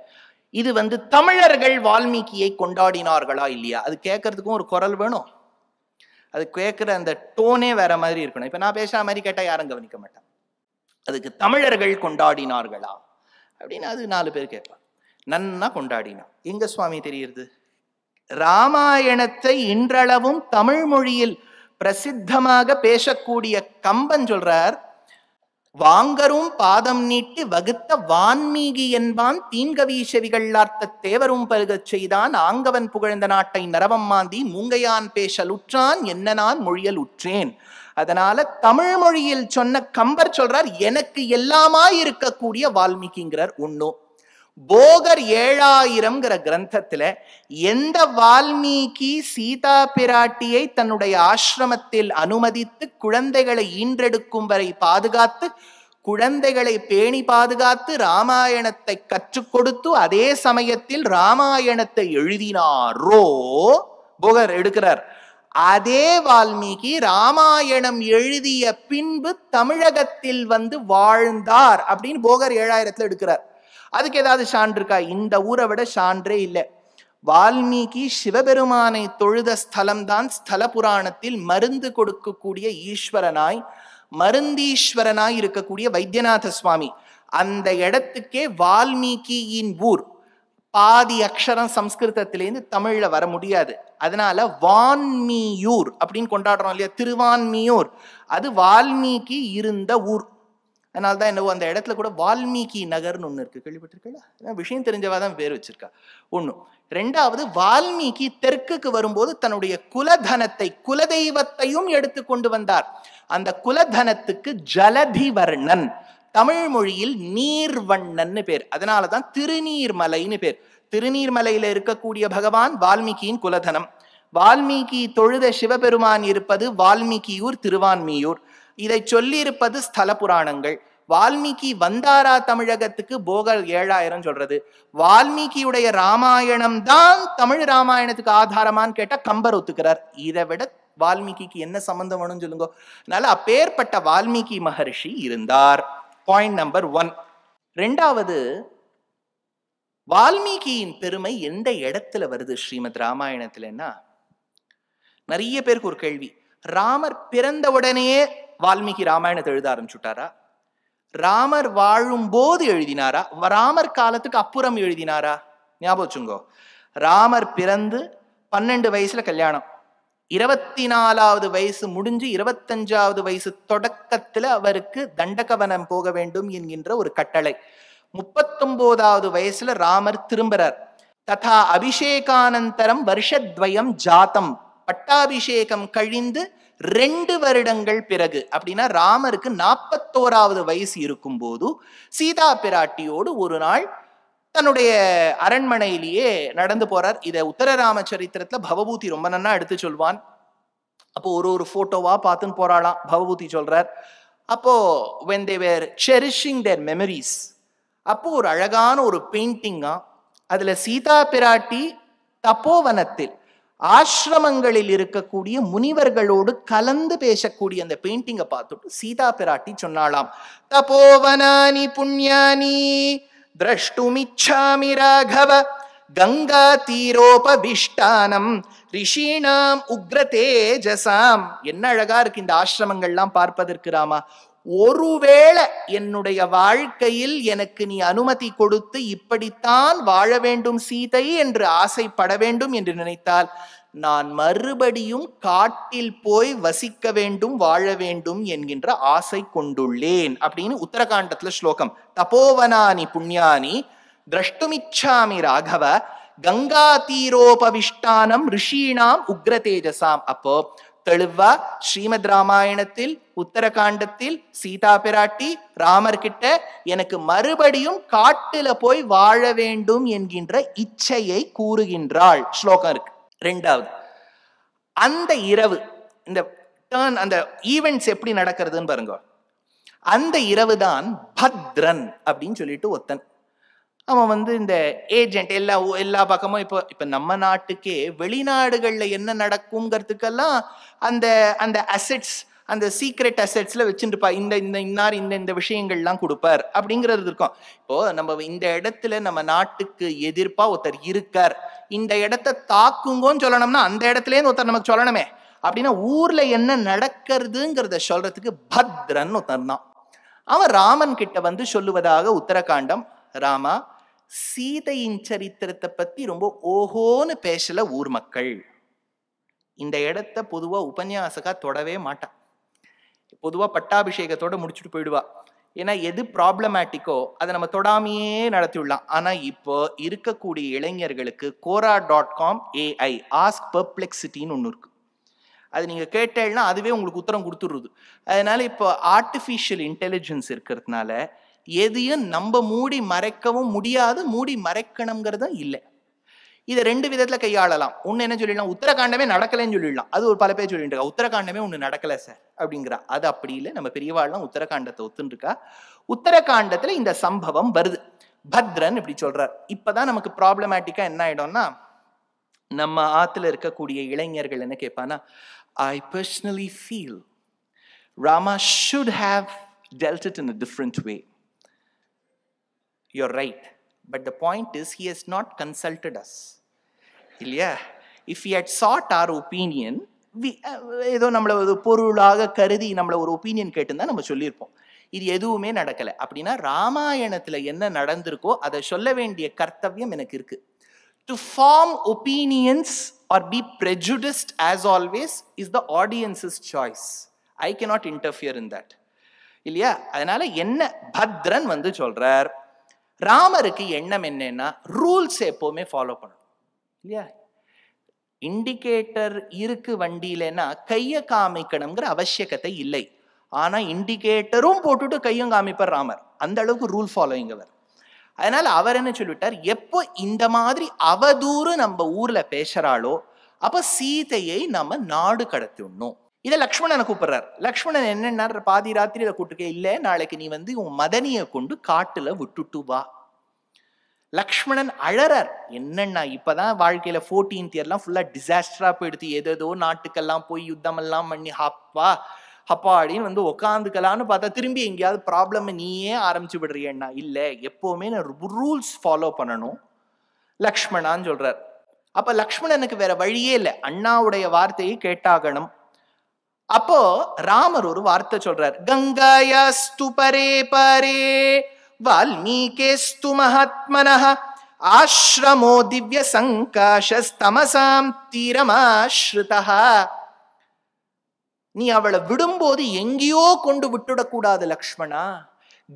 இது தமிழர்கள் வால்மீகியை கொண்டாடினார்களா இல்லையா, அது கேட்கறதுக்கும் ஒரு குரல் வேணும். அது கேட்கிற அந்த டோனே வேற மாதிரி இருக்கணும். இப்ப நான் பேசுற மாதிரி கேட்டா யாரும் கவனிக்க மாட்டான். அதுக்கு தமிழர்கள் கொண்டாடினார்களா அப்படின்னு அது 4 பேர் கேட்பான். நன்னா கொண்டாடினா. எங்க சுவாமி தெரியுது? ராமாயணத்தை இன்றளவும் தமிழ் மொழியில் பிரசித்தமாக பேசக்கூடிய கம்பன் சொல்றார், வாங்கரும் பாதம் நீட்டி வகுத்த வான்மீகி என்பான் தீன்கவி செவிகள்ளார்த்த தேவரும் பருகச் செய்தான் ஆங்கவன் புகழ்ந்த நாட்டை நரவம் மாந்தி மூங்கையான் பேசலுற்றான் என்ன நான் மொழியல் உற்றேன். அதனால தமிழ் மொழியில் சொன்ன கம்பர் சொல்றார், எனக்கு எல்லாமாய் இருக்கக்கூடிய வால்மீகிங்கிறார். ஒண்ணு. போகர் 7000 கிரந்தத்துல எந்த வால்மீகி சீதா பிராட்டியை தன்னுடைய ஆசிரமத்தில் அனுமதித்து குழந்தைகளை ஈன்றெடுக்கும் வரை பாதுகாத்து, குழந்தைகளை பேணி பாதுகாத்து ராமாயணத்தை கற்றுக் கொடுத்து அதே சமயத்தில் ராமாயணத்தை எழுதினாரோ போகர் எடுக்கிறார். அதே வால்மீகி ராமாயணம் எழுதிய பின்பு தமிழகத்தில் வாழ்ந்தார் அப்படின்னு போகர் 7000 எடுக்கிறார். அதுக்கு ஏதாவது சான்று இருக்கா? இந்த ஊரை விட சான்றே இல்லை. வால்மீகி சிவபெருமானை தொழுத ஸ்தலம்தான் ஸ்தல புராணத்தில் மருந்து கொடுக்கக்கூடிய ஈஸ்வரனாய் மருந்தீஸ்வரனாய் இருக்கக்கூடிய வைத்தியநாத சுவாமி. அந்த இடத்துக்கே வால்மீகியின் ஊர். பாதி அக்ஷரம் சம்ஸ்கிருதத்திலேருந்து தமிழ்ல வர முடியாது, அதனால வான்மீயூர் அப்படின்னு கொண்டாடுறோம் இல்லையா, திருவான்மியூர். அது வால்மீகி இருந்த ஊர். அதனால்தான் என்னவோ அந்த இடத்துல கூட வால்மீகி நகர்னு ஒண்ணு இருக்கு, கேள்விப்பட்டிருக்கீங்களா? விஷயம் தெரிஞ்சவாதான் பேர் வச்சிருக்கா. ஒண்ணு. ரெண்டாவது, வால்மீகி தெற்குக்கு வரும்போது தன்னுடைய குலதனத்தை குலதெய்வத்தையும் எடுத்து கொண்டு வந்தார். அந்த குலதனத்துக்கு ஜலதிவர்ணன், தமிழ் மொழியில் நீர்வண்ணன்னு பேர். அதனாலதான் திருநீர்மலைன்னு பேர். திருநீர்மலையில இருக்கக்கூடிய பகவான் வால்மீகியின் குலதனம். வால்மீகி தொழுத சிவபெருமான் இருப்பது வால்மீகியூர் திருவான்மியூர். இதை சொல்லி இருப்பது ஸ்தல புராணங்கள். வால்மீகி வந்தாரா தமிழகத்துக்கு போகர் 7000 சொல்றது. வால்மீகியுடைய ராமாயணம் தான் தமிழ் ராமாயணத்துக்கு ஆதாரமான்னு கேட்டா கம்பர் ஒத்துக்கிறார். இதை விட வால்மீகிக்கு என்ன சம்பந்தம் வேணும்னு சொல்லுங்க. அதனால அப்பேற்பட்ட வால்மீகி மகர்ஷி இருந்தார். Point number 1. ரெண்டாவது, வால்மீகியின் பெருமை எந்த இடத்துல வருது ஸ்ரீமத் ராமாயணத்துலன்னா, நிறைய பேருக்கு ஒரு கேள்வி, ராமர் பிறந்த உடனேயே வால்மீகி ராமாயணத்தை எழுத ஆரம்பிச்சுட்டாரா, ராமர் வாழும் போது எழுதினாரா, ராமர் காலத்துக்கு அப்புறம் எழுதினாரா? ஞாபகம் வச்சுங்கோ, ராமர் பிறந்து 12 வயசுல கல்யாணம், 24வது வயசு முடிஞ்சு 25வது வயசு தொடக்கத்துல அவருக்கு தண்டகவனம் போக வேண்டும் என்கின்ற ஒரு கட்டளை. 39வது வயசுல ராமர் திரும்புறார். ததா அபிஷேகானந்தரம் வருஷத்வயம் ஜாத்தம், பட்டாபிஷேகம் கழிந்து 2 வருடங்கள் பிறகு, அப்படின்னா ராமருக்கு 41வது வயசு இருக்கும் போது சீதா பிராட்டியோடு ஒரு நாள் தன்னுடைய அரண்மனையிலேயே நடந்து போறார். இதை உத்தர ராமச்சரித்திரத்துல பவபூதி ரொம்ப நன்னா எடுத்து சொல்வான். அப்போ ஒரு போட்டோவா பார்த்துன்னு போறாளாம். பவபூதி சொல்றார், அப்போ when they were cherishing their memories, அப்போ ஒரு அழகான ஒரு பெயிண்டிங்கா, அதுல சீதா பிராட்டி தபோவனத்தில் ஆசிரமங்களில் இருக்கக்கூடிய முனிவர்களோடு கலந்து பேசக்கூடிய அந்த பெயிண்டிங்கை பார்த்துட்டு சீதா பிராட்டி சொன்னாலாம், தபோவனானி புண்ணியானி திரஷ்டுமிச்சாமி ராகவ கங்கா தீரோபவிஷ்டானம் ரிஷீணாம் உக்ர தேஜசாம். என்ன அழகா இருக்கு இந்த ஆசிரமங்கள்லாம் பார்ப்பதற்கு ராமா. ஒருவேளை என்னுடைய வாழ்க்கையில் எனக்கு நீ அனுமதி கொடுத்து இப்படித்தான் வாழ வேண்டும் சீதை என்று ஆசைப்பட வேண்டும் என்று நினைத்தால் நான் மறுபடியும் காட்டில் போய் வசிக்க வேண்டும், வாழ வேண்டும் என்கின்ற ஆசை கொண்டுள்ளேன் அப்படின்னு உத்தரகாண்டத்துல ஸ்லோகம். தபோவனானி புண்ணியானி திரஷ்டுமிச்சாமி ராகவ கங்கா தீரோபவிஷ்டானம் ரிஷீணாம் உக்ர தேஜசாம். அப்போ தெளிவா ஸ்ரீமத் ராமாயணத்தில் உத்தரகாண்டத்தில் சீதா பிராட்டி ராமர் கிட்ட எனக்கு மறுபடியும் காட்டுல போய் வாழ வேண்டும் என்கின்ற இச்சையை கூறுகின்றாள். ஸ்லோகம் இருக்கு. ரெண்டாவது, அந்த இரவு, இந்த டர்ன், அந்த ஈவெண்ட்ஸ் எப்படி நடக்கிறதுன்னு பாருங்க. அந்த இரவு தான் பத்ரன் அப்படின்னு சொல்லிட்டு ஒத்தன், அவன் இந்த ஏஜென்ட், எல்லா பக்கமும் இப்ப நம்ம நாட்டுக்கே வெளிநாடுகள்ல என்ன நடக்குங்கிறதுக்கெல்லாம் அந்த அந்த அசெட்ஸ், அந்த சீக்ரெட் அசெட்ஸ்ல வச்சுருப்பா, இந்த விஷயங்கள்லாம் கொடுப்பார் அப்படிங்கிறது இருக்கும். இப்போ நம்ம இந்த இடத்துல நம்ம நாட்டுக்கு எதிர்ப்பா ஒருத்தர் இருக்கார், இந்த இடத்த தாக்குங்கன்னு சொல்லணும்னா அந்த இடத்துல ஒருத்தர் நமக்கு சொல்லணுமே. அப்படின்னா ஊர்ல என்ன நடக்கிறதுங்கிறத சொல்றதுக்கு பத்ரன் ஒருத்தர் தான். அவன் ராமன் கிட்ட சொல்லுவதாக உத்தரகாண்டம், ராமா சீதையின் சரித்திரத்தை பத்தி ரொம்ப ஓஹோன்னு பேசல ஊர் மக்கள், இந்த இடத்த பொதுவா உபன்யாசகா தொடவே மாட்டான், பொதுவா பட்டாபிஷேகத்தோட முடிச்சுட்டு போயிடுவா. ஏன்னா எது ப்ராப்ளமேட்டிக்கோ அதை நம்ம தொடாமையே நடத்தி விடலாம். ஆனா இப்போ இருக்கக்கூடிய இளைஞர்களுக்கு Quora.com AI ஆஸ்க் பெர்ப்ளெக்சிட்டின்னு ஒன்று இருக்கு. அது நீங்க கேட்டேன்னா அதுவே உங்களுக்கு உத்தரம் கொடுத்துருது. அதனால இப்போ ஆர்டிஃபிஷியல் இன்டெலிஜென்ஸ் இருக்கிறதுனால எதையும் நம்ம மூடி மறைக்கவும் முடியாது, மூடி மறைக்கணுங்கிறதும் இல்லை. இதை 2 விதத்துல கையாளலாம். ஒன்னு என்ன சொல்லிடலாம், உத்தரகாண்டமே நடக்கலன்னு சொல்லிடலாம். அது ஒரு பல பேர் சொல்லிட்டு இருக்கா, உத்தரகாண்டமே ஒண்ணு நடக்கல சார் அப்படிங்கிறா. அது அப்படி இல்லை. நம்ம பெரியவாள்லாம் உத்தரகாண்டத்தை ஒத்துருக்கா. உத்தரகாண்டத்துல இந்த சம்பவம் வருது. பத்ரன் இப்படி சொல்றார். இப்பதான் நமக்கு ப்ராப்ளமேட்டிக்கா என்ன ஆயிடும்னா, நம்ம ஆத்துல இருக்கக்கூடிய இளைஞர்கள் என்ன கேட்பானா, I personally feel Rama should have dealt it in a different way. You're right. But the point is, he has not consulted us. இல்லையா? If he had sought our opinion, ஏதோ நம்மளை ஒரு பொருளாக கருதி நம்மளை ஒரு ஒப்பீனியன் கேட்டுதான் நம்ம சொல்லியிருப்போம். இது எதுவுமே நடக்கல. அப்படின்னா ராமாயணத்துல என்ன நடந்திருக்கோ அதை சொல்ல வேண்டிய கர்த்தவியம் எனக்கு இருக்கு. To form opinions or be prejudiced as always is the audience's choice. I cannot interfere in that. இல்லையா? அதனால என்ன பத்ரன் சொல்றார், ராமருக்கு எண்ணம் என்னன்னா ரூல்ஸ் எப்பவுமே ஃபாலோ பண்ணணும். இல்லையா? இண்டிகேட்டர் இருக்கு வண்டியிலன்னா கையை காமிக்கணுங்கிற அவசியகத்தை இல்லை. ஆனா இண்டிகேட்டரும் போட்டுட்டு கையும் காமிப்பார் ராமர். அந்த அளவுக்கு ரூல் ஃபாலோயிங் அவர். அதனால அவர் என்ன சொல்லிவிட்டார், எப்போ இந்த மாதிரி அவதூறு நம்ம ஊர்ல பேசுறாளோ அப்ப சீதையை நம்ம நாடு கடத்திடணும். இதை லக்ஷ்மணனை கூப்பிடுறார். லக்ஷ்மணன் என்னன்னா பாதி ராத்திரியில கூட்டுக்க, இல்ல நாளைக்கு நீ உன் மதனியை கொண்டு காட்டுல விட்டுட்டு வா. லக்ஷ்மணன் அழறார். என்னன்னா இப்பதான் வாழ்க்கையில 14th இயர்லாம் ஃபுல்லா டிசாஸ்டரா போயிடுது. ஏதோ நாட்டுக்கெல்லாம் போய் யுத்தம் எல்லாம் பண்ணி அப்படின்னு உக்காந்துக்கலான்னு பார்த்தா திரும்பி எங்கேயாவது ப்ராப்ளம் நீயே ஆரம்பிச்சு விடுறியன்னா, இல்ல எப்பவுமே நான் ரூல்ஸ் ஃபாலோ பண்ணணும் லக்ஷ்மணான்னு சொல்றார். அப்ப லக்ஷ்மணனுக்கு வேற வழியே இல்லை, அண்ணாவுடைய வார்த்தையை கேட்டாகணும். அப்போ ராமர் ஒரு வார்த்தை சொல்றார். கங்காயாஸ்து பரே பரே வால்மீகேஸ்து மகாத்மனஹ ஆஸ்ரமோ திவ்ய சங்காஷஸ்தமசாம் தீரமாஸ்ருதஹ. நீ அவளை விடும்போது எங்கேயோ கொண்டு விட்டுடக்கூடாது லக்ஷ்மணா.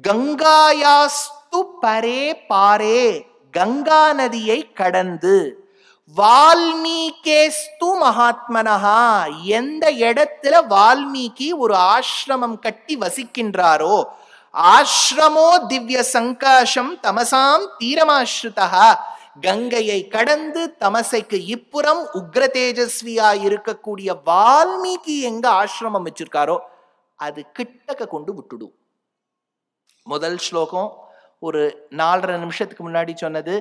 கங்காயாஸ்து பரே பாரே, கங்கா நதியை கடந்து, வால்மீகேஸ்து மகாத்மனஹா, எந்த இடத்துல வால்மீகி ஒரு ஆசிரமம் கட்டி வசிக்கின்றாரோ, ஆசிரமோ திவ்ய சங்காஷம் தமசாம் தீரமாஸ்ருதஹ, கங்கையை கடந்து தமசைக்கு இப்புறம் உக்ர தேஜஸ்வியா இருக்கக்கூடிய வால்மீகி எங்க ஆசிரமம் வச்சிருக்காரோ அது கிட்டக்க கொண்டு விட்டுடும். முதல் ஸ்லோகம் ஒரு 4.5 நிமிஷத்துக்கு முன்னாடி சொன்னது,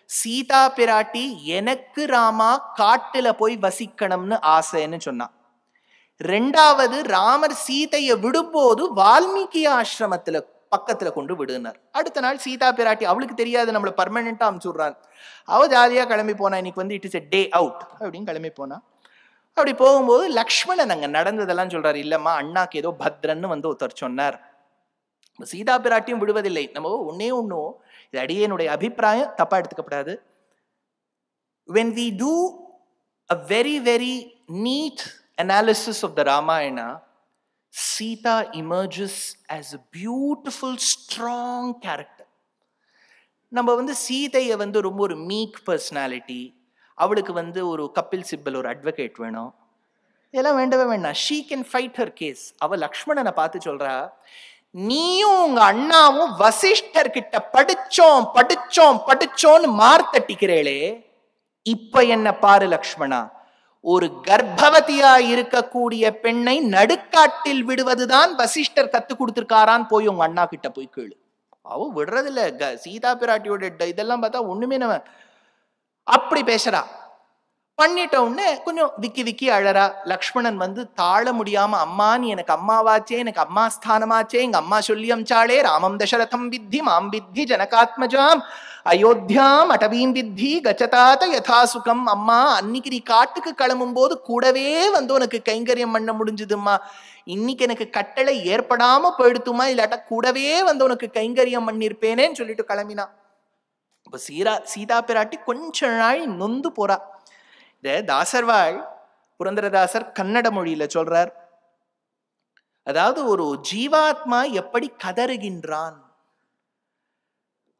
சீதா பிராட்டி எனக்கு ராமா காட்டுல போய் வசிக்கணும்னு ஆசைன்னு சொன்னான். 2வது ராமர் சீதையை விடும்போது வால்மீகி ஆசிரமத்துல பக்கத்துல கொண்டு விடுனார். அடுத்த நாள் சீதா பிராட்டி, அவளுக்கு தெரியாது நம்மள பர்மனண்டா அனுப்பிச்சுடுறான், அவ ஜாலியா கிளம்பி போனா. இன்னைக்கு it is a day out அப்படின்னு கிளம்பி போனா. அப்படி போகும்போது லக்ஷ்மணன் அங்க நடந்ததெல்லாம் சொல்றாரு. இல்லம்மா, அண்ணாக்கு ஏதோ பத்ரன்னு ஒருத்தர் சொன்னார். சீதா பிராட்டியும் விடுவதில்லை. நம்ம ஒன்னே ஒன்னும், இது அடியேனுடைய அபிப்பிராயம், தப்பா எடுத்துக்கப்படாது. when we do a very very neat analysis of the Ramayana, Sita emerges as a beautiful strong character. நம்ம சீதையை ரொம்ப ஒரு மீக் பர்சனாலிட்டி, அவளுக்கு ஒரு கபில் சிப்பல் ஒரு அட்வொகேட் வேணும், இதெல்லாம் வேண்டவே வேண்டாம். she can fight her case. அவ லக்ஷ்மணனை பார்த்து சொல்றா, நீயும் உங்க அண்ணாவும் வசிஷ்டர் கிட்ட படிச்சோன்னு மார்த்தட்டிக்கிறேளே, இப்ப என்ன பாரு லக்ஷ்மணா, ஒரு கர்ப்பவதியா இருக்கக்கூடிய பெண்ணை நடுக்காட்டில் விடுவதுதான் வசிஷ்டர் கத்து கொடுத்திருக்காரான்னு போய் உங்க அண்ணா கிட்ட போய் கேளு. அவ விடுறது இல்ல. சீதா பிராட்டியோட இதெல்லாம் பார்த்தா ஒண்ணுமே நம்ம அப்படி பேசுறா. பண்ணிட்ட உடனே கொஞ்சம் விக்கி அழறா. லக்ஷ்மணன் தாழ முடியாம, அம்மா நீ எனக்கு அம்மாவாச்சே, எனக்கு அம்மா ஸ்தானமாச்சே, எங்க அம்மா சொல்லி அம்சாளே, ராமம் தசரதம் வித்தி மாம் வித்தி ஜனகாத்மஜாம் அயோத்தியாம் அடவீம் வித்தி கச்சதாத யதாசுகம். அம்மா, அன்னைக்கு நீ காட்டுக்கு கிளம்பும் போது கூடவே உனக்கு கைங்கரியம் பண்ண முடிஞ்சதும்மா. இன்னைக்கு எனக்கு கட்டளை ஏற்படாம போயிடுத்துமா, இல்லாட்டா கூடவே உனக்கு கைங்கரியம் பண்ணிருப்பேனேன்னு சொல்லிட்டு கிளம்பினா. இப்ப சீதா பிராட்டி கொஞ்ச நாள் நொந்து போறா. இத தாசர்வாள் புரந்தரதாசர் கன்னட மொழியில சொல்றார். அதாவது ஒரு ஜீவாத்மா எப்படி கதறுகின்றான்.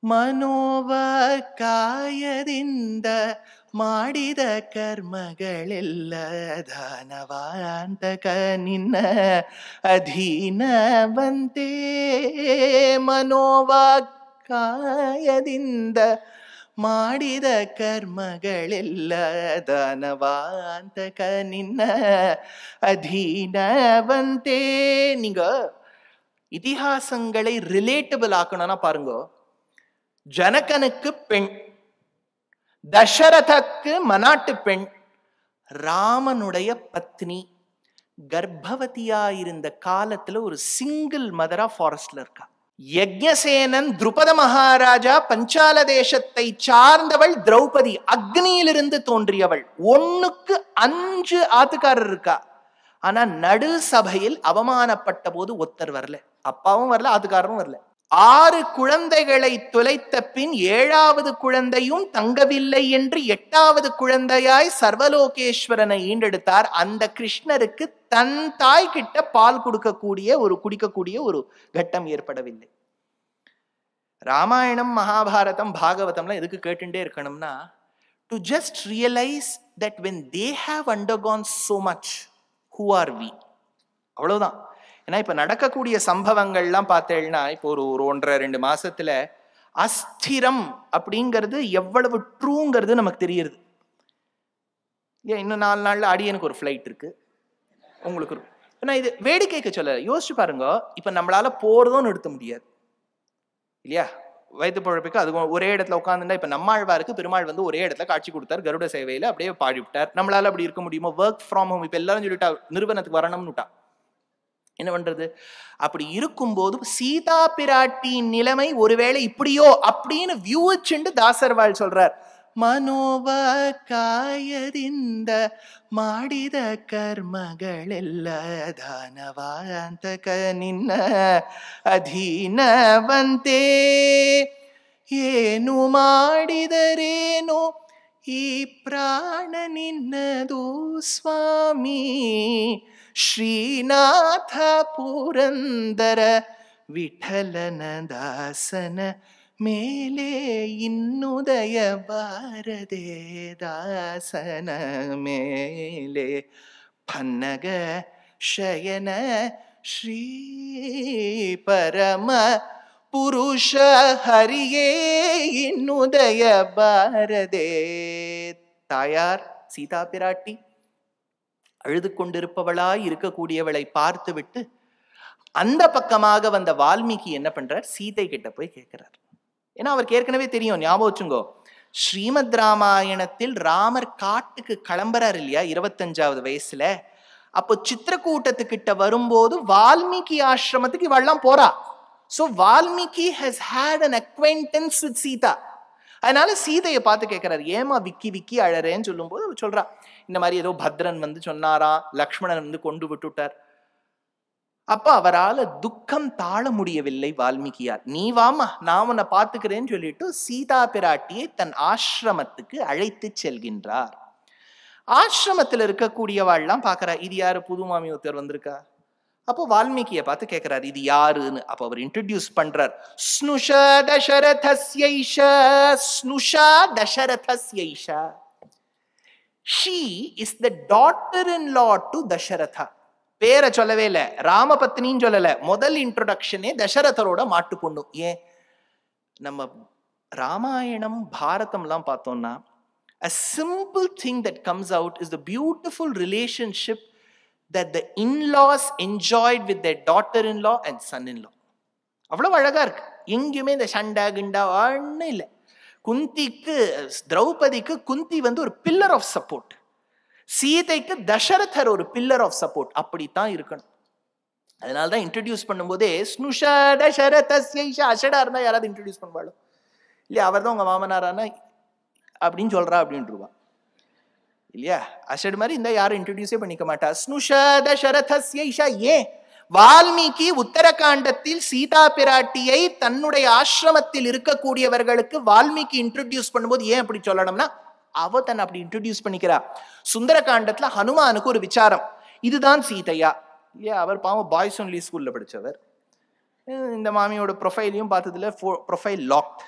ಮನೋವ ಕಾಯದಿಂದ ಮಾಡಿದ ಕರ್ಮಗಳೆಲ್ಲ ದಾನವಾಂತಕ ನಿನ್ನ ಅಧೀನವಂತೆ. ಮನೋವ ಕಾಯದಿಂದ ಮಾಡಿದ ಕರ್ಮಗಳೆಲ್ಲ ದಾನವಾಂತಕ ನಿನ್ನ ಅಧೀನವಂತೆ. நீங்க இதிகாசங்களை ரிலேட்டபிள் ஆக்கணும்னா பாருங்க. ஜனகனுக்கு பெண், தசரதக்கு மனாட்டு பெண், ராமனுடைய பத்னி கர்ப்பவதியா இருந்த காலத்துல ஒரு சிங்கிள் மதரா ஃபாரஸ்ட்ல இருக்கா. யக்ஞசேனன் துருபத மகாராஜா பஞ்சால தேசத்தை சார்ந்தவள் திரௌபதி, அக்னியிலிருந்து தோன்றியவள். 1க்கு 5 ஆத்துக்காரர் இருக்கா. ஆனா நடு சபையில் அவமானப்பட்ட போது ஒருத்தர் வரல, அப்பாவும் வரல, ஆத்துக்காரரும் வரல. 6 குழந்தைகளை தொலைத்த பின் 7வது குழந்தையும் தங்கவில்லை என்று 8வது குழந்தையாய் சர்வலோகேஸ்வரனை ஈண்டெடுத்தார். அந்த கிருஷ்ணருக்கு தன் தாய் கிட்ட பால் குடிக்கக்கூடிய ஒரு கட்டம் ஏற்படவில்லை. ராமாயணம், மகாபாரதம், பாகவதம்லாம் எதுக்கு கேட்டுட்டே இருக்கணும்னா, to just realise that when they have undergone so much, who are we? அவ்வளவுதான். ஏன்னா இப்ப நடக்கக்கூடிய சம்பவங்கள்லாம் பார்த்தேன்னா, இப்போ ஒரு 1.5-2 மாசத்துல அஸ்திரம் அப்படிங்கிறது எவ்வளவு ட்ரூங்கிறது நமக்கு தெரியுது. இன்னும் 4 நாள்ல அடியனுக்கு ஒரு ஃபிளைட் இருக்கு, உங்களுக்கு நான் இது வேடிக்கைக்கு சொல்ல, யோசிச்சு பாருங்க. இப்ப நம்மளால போறதும் நிறுத்த முடியாது இல்லையா? வயிற்று பொழப்புக்கு அது ஒரே இடத்துல உட்காந்துட்டா, இப்ப நம்மாழ்வாருக்கு பெருமாள் வந்து ஒரே இடத்துல காட்சி கொடுத்தார், கருட சேவையில அப்படியே பாடிவிட்டார். நம்மளால அப்படி இருக்க முடியுமோ? ஒர்க் ஃப்ரம் ஹோம் இப்ப எல்லாரும் சொல்லிட்டா, நிறுவனத்துக்கு வரணும்னுட்டா. என்ன பண்றது? அப்படி இருக்கும்போது சீதா பிராட்டியின் நிலைமை ஒருவேளை இப்படியோ அப்படின்னு வியூச்சுண்டு தாசர்வாள் சொல்றார், ಮನೋವಾ ಕಾಯದಿಂದ ಮಾಡಿದ ಕರ್ಮಗಳೆಲ್ಲ ದಾನವಾಂತಕ ನಿನ್ನ ಅಧೀನವಂತೆ. ಏನು ಮಾಡಿದರೇನು ಈ ಪ್ರಾಣ ನಿನ್ನದು ಸ್ವಾಮಿ. ಶ್ರೀನಾಥ ಪುರಂದರ ವಿಠಲನ ದಾಸನ ಮೇಲೆ ಇನ್ನುದಯ ಬಾರದೆ ದಾಸನ ಮೇಲೆ. ಪನ್ನಗ ಶಯನ ಶ್ರೀ ಪರಮ ಪುರುಷ ಹರಿಯೇ ಇನ್ನುದಯ ಬಾರದೆ. தாயார் சீதா பிராட்டி அழுது கொண்டிருப்பவளாய் இருக்கக்கூடியவளை பார்த்து விட்டு அந்த பக்கமாக வந்த வால்மீகி என்ன பண்றார்? சீதை கிட்ட போய் கேட்கிறார். ஏன்னா அவருக்கு ஏற்கனவே தெரியும், ஞாபகம் வச்சுங்கோ, ஸ்ரீமத் ராமாயணத்தில் ராமர் காட்டுக்கு கிளம்புறாரு இல்லையா 25வது வயசுல. அப்போ சித்திரக்கூட்டத்துக்கிட்ட வரும்போது வால்மீகி ஆசிரமத்துக்கு இவெல்லாம் போறா. So Valmiki has had an acquaintance with Sita. அதனால சீதையை பார்த்து கேட்கிறார், ஏமா விக்கி விக்கி அழறேன்னு சொல்லும் போது அவ சொல்றா, இந்த மாதிரி ஏதோ பத்ரன் வந்து சொன்னாரா, லக்ஷ்மணன் வந்து கொண்டு விட்டுட்டார். அப்ப அவரால் துக்கம் தாழ முடியவில்லை வால்மீகியார். நீ வாமா, நான் உன்னை பார்த்துக்கிறேன்னு சொல்லிட்டு சீதா பிராட்டியை தன் ஆசிரமத்துக்கு அழைத்து செல்கின்றார். ஆசிரமத்தில் இருக்கக்கூடியவாள்லாம் பாக்குறா, இது யாரு, புது மாமி ஒருத்தர் வந்திருக்கா. அப்போ வால்மீகியை பார்த்து கேட்கிறார், இது யாருன்னு. அப்ப அவர் இன்ட்ரோடியூஸ் பண்றார். ஸ்னுஷா தசரதஸ்யைஷா, ஸ்னுஷா தசரதஸ்யைஷா. She is the daughter-in-law to Dasharatha. பேரை சொல்லவே இல்லை, ராமபத்னின்னு சொல்லல. முதல் இன்ட்ரோடக்ஷனே தசரதரோட மாட்டு பொண்ணு. ஏன் நம்ம ராமாயணம் பாரதம்லாம் பார்த்தோம்னா a simple thing that comes out is the beautiful relationship that the in-laws enjoyed with their daughter-in-law and son-in-law. அவ்வளவு அழகா இருக்கு. எங்கேயுமே இந்த சண்டா கிண்டா ஒன்னும் இல்லை. குந்திக்கு, திரௌபதிக்கு குந்தி வந்து ஒரு பில்லர் ஆஃப் சப்போர்ட், சீதைக்கு தசரதர் ஒரு பில்லர் ஆஃப் சப்போர்ட். அப்படித்தான் இருக்கணும். அதனால்தான் இன்ட்ரடியூஸ் பண்ணும்போதே ஸ்னுஷா தசரதஸ்யைஷா, அஷடா இருந்தா யாராவது இன்ட்ரடியூஸ் பண்ணுவாளோ இல்லையா? அவர் தான் உங்க மாமனாரானா அப்படின்னு சொல்றா அப்படின்ட்டுருவா இல்லையா? அஷட் மாதிரி இருந்தா யாரும் இன்ட்ரடியூஸே பண்ணிக்க மாட்டா. ஸ்னுஷா தசரதஸ்யைஷா. ஏன் வால்மீகி உத்தரகாண்டத்தில் சீதா பிராட்டியை தன்னுடைய ஆசிரமத்தில் இருக்கக்கூடியவர்களுக்கு வால்மீகி இன்ட்ரடியூஸ் பண்ணும்போது ஏன் அப்படி சொல்லணும்னா, அவ தன்னை அப்படி இன்ட்ரடியூஸ் பண்ணிக்கிறா. சுந்தரகாண்டத்துல ஹனுமானுக்கு ஒரு விசாரம், இதுதான் சீதையா இல்லையா? அவர் பாவம் பாய்ஸ் ஒன்லி ஸ்கூல்ல படிச்சவர். இந்த மாமியோட ப்ரொஃபைலையும் பார்த்ததுல ப்ரொஃபைல் லாக்ட்.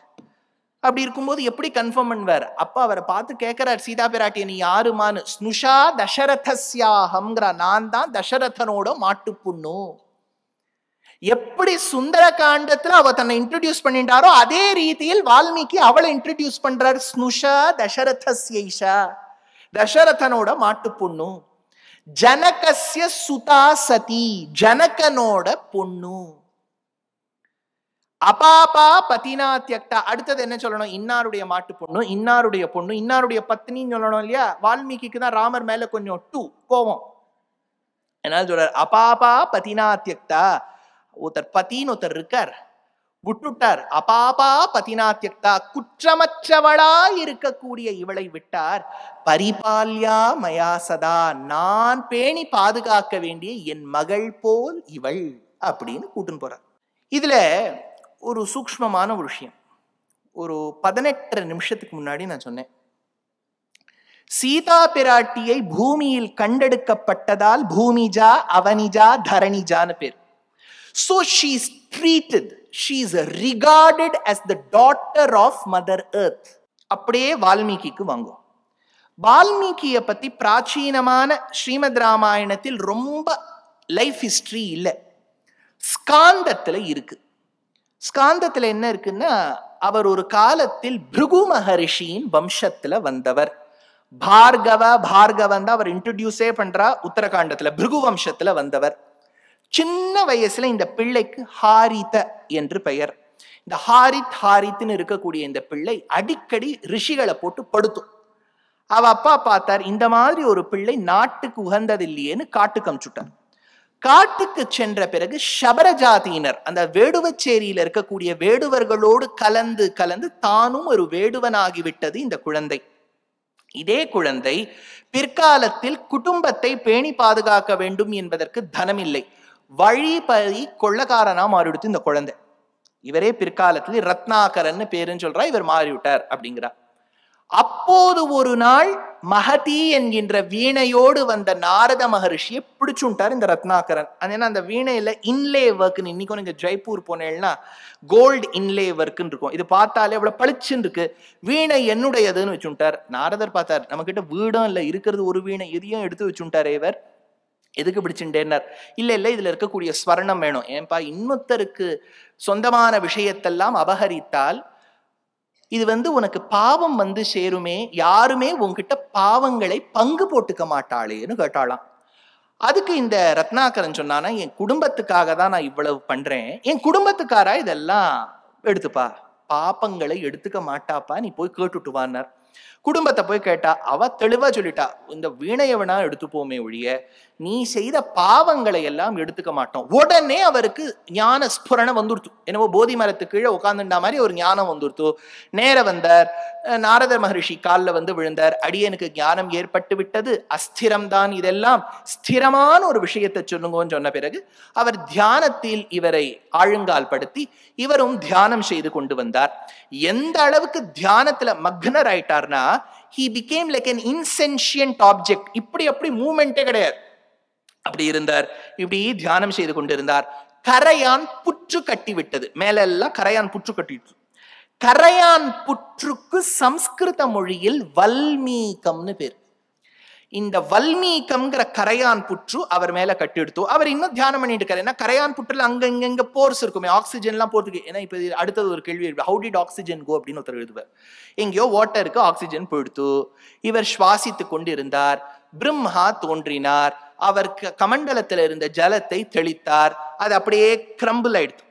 அப்படி இருக்கும்போது எப்படி கன்ஃபார்ம் பண்ணுவார்? அப்ப அவரை பார்த்து கேட்கிறார், சீதா பிராட்டியை நீ யாருமான்னு. ஸ்னுஷா தசரதஸ்யாஹம்ங்கிறா, நான் தான் தசரதனோட மாட்டு பொண்ணு. எப்படி சுந்தர காண்டத்துல அவ தன்னை இன்ட்ரோடியூஸ் பண்ணிட்டாரோ அதே ரீதியில் வால்மீகி அவளை இன்ட்ரோடியூஸ் பண்றார். ஸ்னுஷா தசரதஸ்யைஷா, தசரதனோட மாட்டு பொண்ணு. ஜனகஸ்ய சுதா சதி, ஜனகனோட பொண்ணு. அபாபா பதினா தியக்தா. அடுத்தது என்ன சொல்லணும்? இன்னாருடைய மாட்டு பொண்ணு, இன்னாருடைய பொண்ணு, இன்னாருடைய பத்னின்னு சொல்லணும் இல்லையா? வால்மீகிக்கு தான் ராமர் மேல கொஞ்சம் கோவம். என்ன சொல்றார்? அபாபா பதினா தியக்தா. ஒருத்தர் பத்தின்னு ஒருத்தர் இருக்கார், விட்டுட்டார். அபாபா பதினா தியக்தா, குற்றமற்றவளா இருக்கக்கூடிய இவளை விட்டார். பரிபால்யா மயா சதா, நான் பேணி பாதுகாக்க வேண்டிய என் மகள் போல் இவள் அப்படின்னு கூட்டுன்னு போறார். இதுல ஒரு சூக்ஷ்மமான ஒரு விஷயம், ஒரு 18 நிமிஷத்துக்கு முன்னாடி நான் சொன்னேன், சீதா பிராட்டியை பூமியில் கண்டெடுக்கப்பட்டதால் பூமிஜா, அவனிஜா, தரணிஜான்னு பேர். So she is treated, she is regarded as the daughter of Mother Earth. அப்படியே வால்மீகிக்கு வாங்கும். வால்மீகியை பத்தி பிராச்சீனமான ஸ்ரீமத் ராமாயணத்தில் ரொம்ப லைஃப் ஹிஸ்டரி இல்லை, ஸ்காந்தத்துல இருக்கு. ஸ்காந்தத்துல என்ன இருக்குன்னா, அவர் ஒரு காலத்தில் பிருகு மகரிஷியின் வம்சத்துல வந்தவர். பார்கவன் தான் அவர் இன்ட்ரோடியூஸே பண்றா உத்தரகாண்டத்துல. பிருகு வம்சத்துல வந்தவர். சின்ன வயசுல இந்த பிள்ளைக்கு ஹாரித என்று பெயர். இந்த ஹாரித்னு இருக்கக்கூடிய இந்த பிள்ளை அடிக்கடி ரிஷிகளை போட்டு படுத்தும். அவ அப்பா பார்த்தார், இந்த மாதிரி ஒரு பிள்ளை நாட்டுக்கு உகந்ததில்லையேன்னு காட்டுக்கு அனுப்பிச்சுட்டார். காட்டுக்கு சென்ற பிறகு சபரஜாதியினர், அந்த வேடுவச்சேரியில இருக்கக்கூடிய வேடுவர்களோடு கலந்து கலந்து தானும் ஒரு வேடுவனாகிவிட்டது இந்த குழந்தை. இதே குழந்தை பிற்காலத்தில் குடும்பத்தை பேணி பாதுகாக்க வேண்டும் என்பதற்கு தனமில்லை, வழிபறி கொள்ளக்காரனா மாறிவிடுத்து இந்த குழந்தை. இவரே பிற்காலத்தில் ரத்னாகரன் பேருன்னு சொல்றா, இவர் மாறிவிட்டார் அப்படிங்கிறார். அப்போது ஒரு நாள் மகதி என்கின்ற வீணையோடு வந்த நாரத மகரிஷியை பிடிச்சுட்டார் இந்த ரத்னாகரன். ஏன்னா அந்த வீணையில இன்லே ஒர்க்னு, இன்னைக்கும் நீங்க ஜெய்ப்பூர் போனேன்னா கோல்டு இன்லே ஒர்க்னு இருக்கும். இது பார்த்தாலே அவ்வளவு பளிச்சுன்னு இருக்கு. வீணை என்னுடையதுன்னு வச்சுட்டார். நாரதர் பார்த்தார், நம்ம கிட்ட வீடும் இல்லை, இருக்கிறது ஒரு வீணை, இதையும் எடுத்து வச்சுட்டார் இவர். எதுக்கு பிடிச்சுட்டேன்னார். இல்ல இதுல இருக்கக்கூடிய ஸ்வர்ணம் வேணும். ஏன்பா, இன்னொருத்தருக்கு சொந்தமான விஷயத்தெல்லாம் அபகரித்தால் இது உனக்கு பாவம் சேருமே, யாருமே உன்கிட்ட பாவங்களை பங்கு போட்டுக்க மாட்டாளேன்னு கேட்டாளாம். அதுக்கு இந்த ரத்னாகரன் சொன்னானா, என் குடும்பத்துக்காக தான் நான் இவ்வளவு பண்றேன், என் குடும்பத்துக்காரா இதெல்லாம் எடுத்துப்பா, பாப்பங்களை எடுத்துக்க மாட்டாப்பா, நீ போய் கேட்டுட்டு வான்னார். குடும்பத்தை போய் கேட்டா அவ தெளிவா சொல்லிட்டா, இந்த வீணையை வேணா எடுத்துப்போமே ஒழிய நீ செய்த பாவங்களை எல்லாம் எடுத்துக்க மாட்டோம். உடனே அவருக்கு ஞான ஸ்புரணம் வந்துடுத்து. என்னவோ போதி மரத்து கீழே உட்கார்ந்துட்டா மாதிரி ஒரு ஞானம் வந்துடுத்து. நேர வந்தார், நாரத மகரிஷி காலில் விழுந்தார். அடியனுக்கு ஞானம் ஏற்பட்டு விட்டது, அஸ்திரம் தான் இதெல்லாம், ஸ்திரமான ஒரு விஷயத்தை சொல்லுங்கன்னு சொன்ன பிறகு அவர் தியானத்தில் இவரை ஆழுங்கால் படுத்தி இவரும் தியானம் செய்து கொண்டு வந்தார். எந்த அளவுக்கு தியானத்துல மக்னர் ஆயிட்டார்னா, he became like an insentient object. இப்படி அப்படி மூமெண்டே கிடையாது, அப்படி இருந்தார். இப்படி தியானம் செய்து கொண்டிருந்தார். கரையான் புற்று கட்டி விட்டது, மேல எல்லாம் கரையான் புற்று கட்டிட்டு. கரையான் புற்றுக்கு சம்ஸ்கிருத மொழியில் வல்மீகம்னு பேர். இந்த வல்மீகம்ங்கிற கரையான் புற்று அவர் மேல கட்டி எடுத்தோ. அவர் இன்னும் தியானம் பண்ணிட்டு இருக்காரு. ஏன்னா கரையான் புற்றுல அங்க இங்க போர்ஸ் இருக்குமே, ஆக்சிஜன் எல்லாம் போறதுக்கு. ஏன்னா இப்ப அடுத்தது ஒரு கேள்வி, ஹவு டிட் ஆக்சிஜன் கோ அப்படின்னு ஒருத்தர் எழுதுவார். எங்கேயோ வாட்டருக்கு ஆக்சிஜன் போயிடுத்து. இவர் சுவாசித்து கொண்டு இருந்தார். பிரம்மா தோன்றினார், அவர் கமண்டலத்தில் இருந்த ஜலத்தை தெளித்தார். அது அப்படியே கிரம்பிள் ஆயிடுத்து.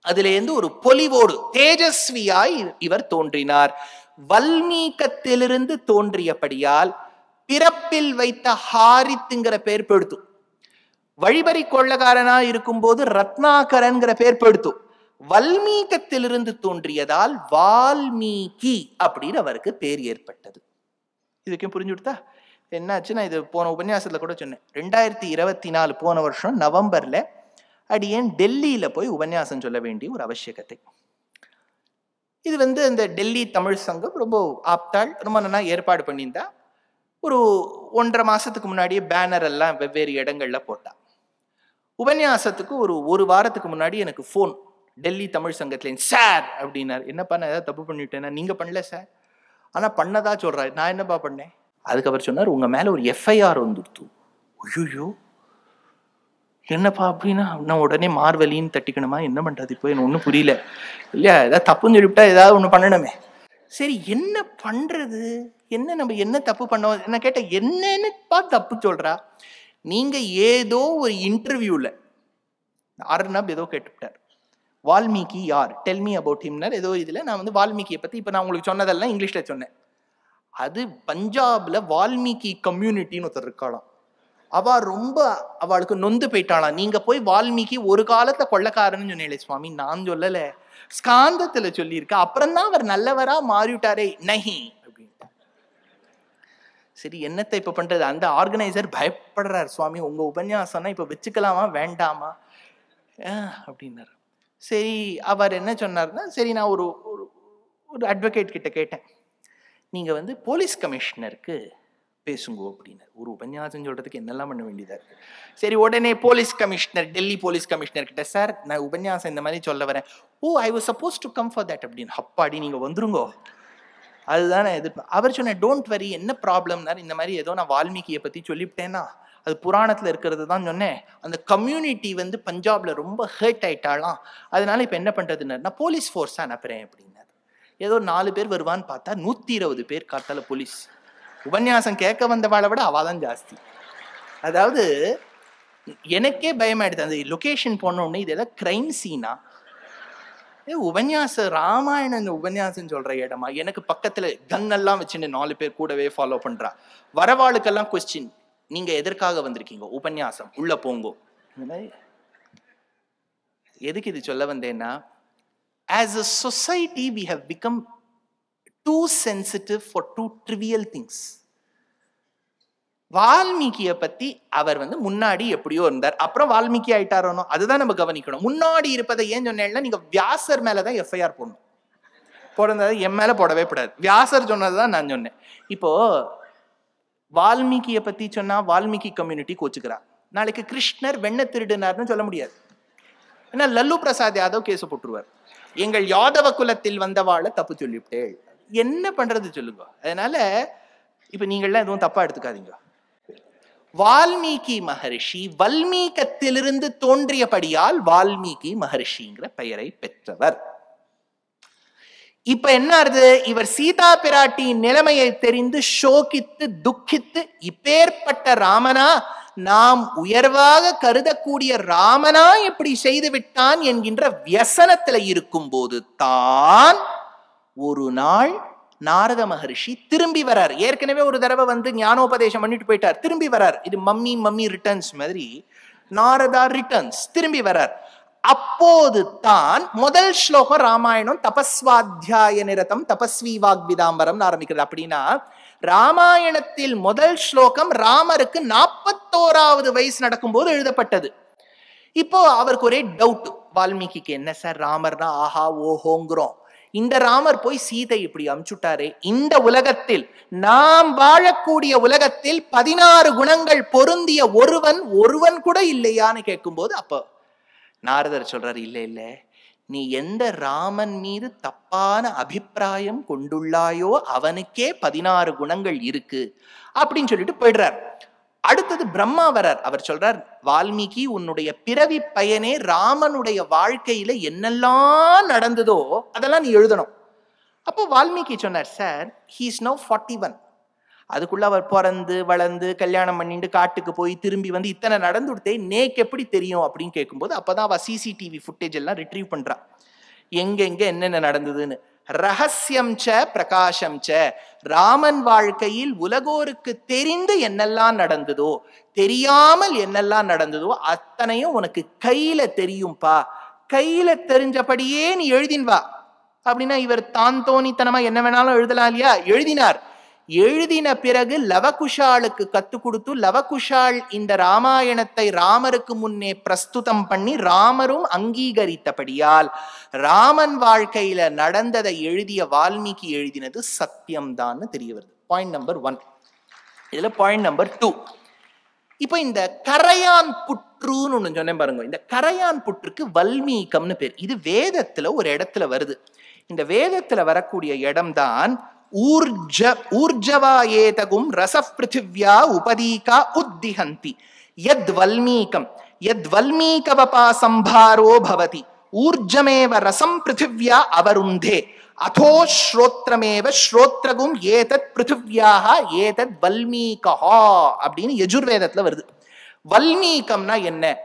அதுல இருந்து ஒரு பொலிவோடு தேஜஸ்வியாய் இவர் தோன்றினார். வல்மீகத்திலிருந்து தோன்றியபடியால் பிறப்பில் வைத்த ஹாரித்ங்கிற பேர் பெடுத்து. வழிபறி கொள்ளக்காரனா இருக்கும் போது ரத்னாகரன்கிற பேர் பெடுத்து. வல்மீகத்திலிருந்து தோன்றியதால் வால்மீகி அப்படின்னு அவருக்கு பேர் ஏற்பட்டது. இதுக்கும் புரிஞ்சுடுதா? என்னாச்சு, நான் இது போன உபன்யாசத்துல கூட சொன்னேன். 2024 போன வருஷம் நவம்பர்ல அடியேன் டெல்லியில போய் உபன்யாசம் சொல்ல வேண்டிய ஒரு அவசியகத்தை. இது இந்த டெல்லி தமிழ் சங்கம் ரொம்ப ஆப்தாள், ரொம்ப நல்லா ஏற்பாடு பண்ணியிருந்தா. ஒரு 1.5 மாசத்துக்கு முன்னாடியே பேனர் எல்லாம் வெவ்வேறு இடங்கள்ல போட்டா. உபன்யாசத்துக்கு ஒரு வாரத்துக்கு முன்னாடி எனக்கு ஃபோன், டெல்லி தமிழ் சங்கத்துல, சார் அப்படின்னாரு. என்னப்பா, நான் ஏதாவது தப்பு பண்ணிட்டேன்னா? நீங்க பண்ணல சார், ஆனா பண்ணதா சொல்றாரு. நான் என்னப்பா பண்ணேன்? அதுக்கு அவர் சொன்னார், உங்க மேல ஒரு FIR வந்துடுத்து. ஐயோ, என்னப்பா அப்படின்னா? நான் உடனே மார்வலின்னு தட்டிக்கணுமா? என்ன பண்றது இப்போ? எனக்கு ஒன்றும் புரியல. இல்லையா, ஏதாவது தப்புன்னு சொல்லிவிட்டா ஏதாவது ஒன்று பண்ணணுமே. சரி, என்ன பண்றது? நம்ம என்ன தப்பு பண்ணோம்? என்ன கேட்ட, என்னன்னுப்பா தப்பு சொல்றா? நீங்க ஏதோ ஒரு இன்டர்வியூல அர்ணப் ஏதோ கேட்டுவிட்டார், வால்மீகி யார், டெல் மீ அபவுட் ஹிம்னர் ஏதோ. இதுல நான் வால்மீகியை பத்தி இப்ப நான் உங்களுக்கு சொன்னதெல்லாம் இங்கிலீஷ்ல சொன்னேன். அது பஞ்சாப்ல வால்மீகி கம்யூனிட்டின்னு ஒருத்தர் இருக்காளாம். அவளுக்கு நொந்து போயிட்டாளாம். நீங்க போய் வால்மீகி ஒரு காலத்துல கொள்ளக்காரன்னு சொன்னீங்களே சுவாமி. நான் சொல்லல, ஸ்காந்தத்துல சொல்லியிருக்க. அப்புறம் தான் அவர் நல்லவரா மாறிவிட்டாரே. நஹி அப்படின்னு. சரி, என்னத்தை இப்ப பண்றது? அந்த ஆர்கனைசர் பயப்படுறார், சுவாமி உங்க உபன்யாசம்னா இப்ப வச்சுக்கலாமா வேண்டாமா அப்படின்னாரு. சரி, அவர் என்ன சொன்னார்னா, சரி நான் ஒரு அட்வொகேட் கிட்ட கேட்டேன், நீங்க போலீஸ் கமிஷனருக்கு பேசுங்க அப்படின்னு. ஒரு உபன்யாசம் சொல்றதுக்கு என்னெல்லாம் பண்ண வேண்டியதா இருக்கு. சரி, உடனே police commissioner, Delhi police commissioner கிட்ட, சார் நான் உபன்யாசம் இந்த மாதிரி சொல்ல வரேன். Oh, I was suppose to come for that அப்படின்னு. அப்பாடி, நீங்க வந்துருங்கோ, அதுதான் நான் எதிர்ப்பேன். அவர் சொன்ன, டோன்ட் வரி, என்ன ப்ராப்ளம்னாரு. இந்த மாதிரி ஏதோ நான் வால்மீகியை பத்தி சொல்லிவிட்டேன்னா, அது புராணத்துல இருக்கிறது தான் சொன்னேன். அந்த கம்யூனிட்டி பஞ்சாப்ல ரொம்ப ஹர்ட் ஆயிட்டாலாம். அதனால இப்ப என்ன பண்றதுன்னு, நான் போலீஸ் ஃபோர்ஸ் அனுப்புறேன் அப்படின்னாரு. ஏதோ 4 பேர் வருவான்னு பார்த்தா 120 பேர் காத்தால போலீஸ். உபன்யாசம் கேட்க வந்தவாளை விட அவாதான் ஜாஸ்தி. அதாவது எனக்கே பயமாயிடுது. அந்த லொகேஷன் போன உடனே இது ஏதாவது கிரைம் சீனா, உபன்யாசம் ராமாயணன் உபன்யாசம் சொல்ற இடமா? எனக்கு பக்கத்துல கன் எல்லாம் வச்சுன்னு 4 பேர் கூடவே ஃபாலோ பண்றா. வரவாளுக்கெல்லாம் கொஸ்டின், நீங்க எதற்காக வந்திருக்கீங்க? உபன்யாசம், உள்ள போங்கோ. எதுக்கு இது சொல்ல வந்தேன்னா, as a society we have become too sensitive for too trivial things. வால்மீகிய பத்தி அவர் முன்னாடி எப்படியோ இருந்தார், அப்புறம் வால்மீகி ஆயிட்டாரோ, அதுதான் நம்ம கவனிக்கணும். முன்னாடி இருப்பதை ஏன் சொன்னேன்னா, நீங்க வியாசர் மேலதான் எஃப்ஐஆர் போடணும். போடுறது என் மேல போடவே கூடாது. வியாசர் சொன்னதுதான் நான் சொன்னேன். இப்போ வால்மீகிய பத்தி சொன்னா வால்மீகி கம்யூனிட்டி கோச்சுக்கிறார். நாளைக்கு கிருஷ்ணர் வெண்ண திருடினார்னு சொல்ல முடியாது. ஏன்னா லல்லு பிரசாத் யாதவ் கேஸ் போட்டுருவார். எங்கள் யாதவ குலத்தில் வந்தவாளை தப்பு சொல்லிவிட்டே, என்ன பண்றது சொல்லுங்க. அதனால இப்ப நீங்கள்லாம் எதுவும் தப்பா எடுத்துக்காதீங்க. வால்மீகி மகரிஷி வல்மீகத்திலிருந்து தோன்றியபடியால் வால்மீகி மகரிஷிங்கிற பெயரை பெற்றவர். இப்ப என்ன ஆறுது, இவர் சீதா பிராட்டியின் நிலைமையை தெரிந்து சோகித்து துக்கித்து, இப்பேற்பட்ட ராமனா, நாம் உயர்வாக கருதக்கூடிய ராமனா இப்படி செய்து விட்டான் என்கின்ற வியசனத்துல இருக்கும் போது தான் ஒரு நாள் நாரத மகரிஷி திரும்பி வரார். ஏற்கனவே ஒரு தடவை ஞானோபதேசம் பண்ணிட்டு போயிட்டார், திரும்பி வரார். இது மம்மி ரிட்டர்ன்ஸ் மாதிரி நாரதா ரிட்டர்ன்ஸ், திரும்பி வரார். அப்போது தான் முதல் ஸ்லோகம் ராமாயணம் தபஸ்வாத்தியாய நிரதம் தபஸ்வி வாக்விதாம்பரம் ஆரம்பிக்கிறது. அப்படின்னா ராமாயணத்தில் முதல் ஸ்லோகம் ராமருக்கு 41வது வயசு நடக்கும்போது எழுதப்பட்டது. இப்போ அவருக்கு ஒரே டவுட், வால்மீகிக்கு, என்ன சார் ராமர்னா ஆஹா ஓஹோங்கிறோம், இந்த ராமர் போய் சீதை இப்படி அமுச்சுட்டாரே, இந்த உலகத்தில் நாம் வாழக்கூடிய உலகத்தில் 16 குணங்கள் பொருந்திய ஒருவன் கூட இல்லையான்னு கேட்கும்போது அப்போ நாரதர் சொல்றாரு, இல்ல நீ எந்த ராமன் மீது தப்பான அபிப்பிராயம் கொண்டுள்ளாயோ அவனுக்கே 16 குணங்கள் இருக்கு அப்படின்னு சொல்லிட்டு போயிடுறார். அடுத்தது பிரம்மா வரார். அவர் சொல்றார், வால்மீகி உன்னுடைய பிறவி பயனே ராமனுடைய வாழ்க்கையில என்னெல்லாம் நடந்ததோ அதெல்லாம் நீ எழுதணும். அப்போ வால்மீகி சொன்னார், சார் he is now 41. அதுக்குள்ள அவர் பிறந்து வளர்ந்து கல்யாணம் பண்ணிட்டு காட்டுக்கு போய் திரும்பி இத்தனை நடந்துடுத்தே நேக்கு எப்படி தெரியும் அப்படின்னு கேட்கும்போது அப்பதான் அவ சிசிடிவி ஃபுட்டேஜ் எல்லாம் ரிட்ரீவ் பண்றா, எங்க என்னென்ன நடந்ததுன்னு. ரகசியம் ச பிரகாசம் ச, ராமன் வாழ்க்கையில் உலகோருக்கு தெரிந்து என்னெல்லாம் நடந்ததோ தெரியாமல் என்னெல்லாம் நடந்ததோ அத்தனையும் உனக்கு கையில தெரியும்பா, கையில தெரிஞ்சபடியே நீ எழுதின் வா அப்படின்னா, இவர் தான் தோணித்தனமா என்ன வேணாலும் எழுதலாம் இல்லையா, எழுதினார். எழுதின பிறகு லவகுஷாளுக்கு கத்து கொடுத்து, லவகுஷாள் இந்த ராமாயணத்தை ராமருக்கு முன்னே பிரஸ்துதம் பண்ணி ராமரும் அங்கீகரித்தபடியால் ராமன் வாழ்க்கையில நடந்ததை எழுதிய வால்மீகி எழுதினது சத்தியம்தான் தெரிய வருது. Point number 1. இதுல பாயிண்ட் நம்பர் 2, இப்ப இந்த கரையான் புற்றுன்னு ஒண்ணு சொன்னேன் பாருங்க. இந்த கரையான் புற்றுக்கு வல்மீகம்னு பேர். இது வேதத்துல ஒரு இடத்துல வருது. இந்த வேதத்துல வரக்கூடிய இடம்தான் ஊர்ஜவா ஏதகும் ரசப் பிருத்திவ்யா உபதீகா உத்திஹந்தி யத் வல்மீகம் யத் வல்மீகவபா சம்பாரோ பவதி ஊர்ஜமேவ ரசம் பிருத்திவ்யா அவருந்தே அதோ ஸ்ரோத்ரமேவ ஸ்ரோத்ரகும் ஏதத் பிருத்திவ்யாக ஏதத் வல்மீகஹா அப்படின்னு யஜுர்வேதத்துல வருது. வல்மீகம்னா என்ன?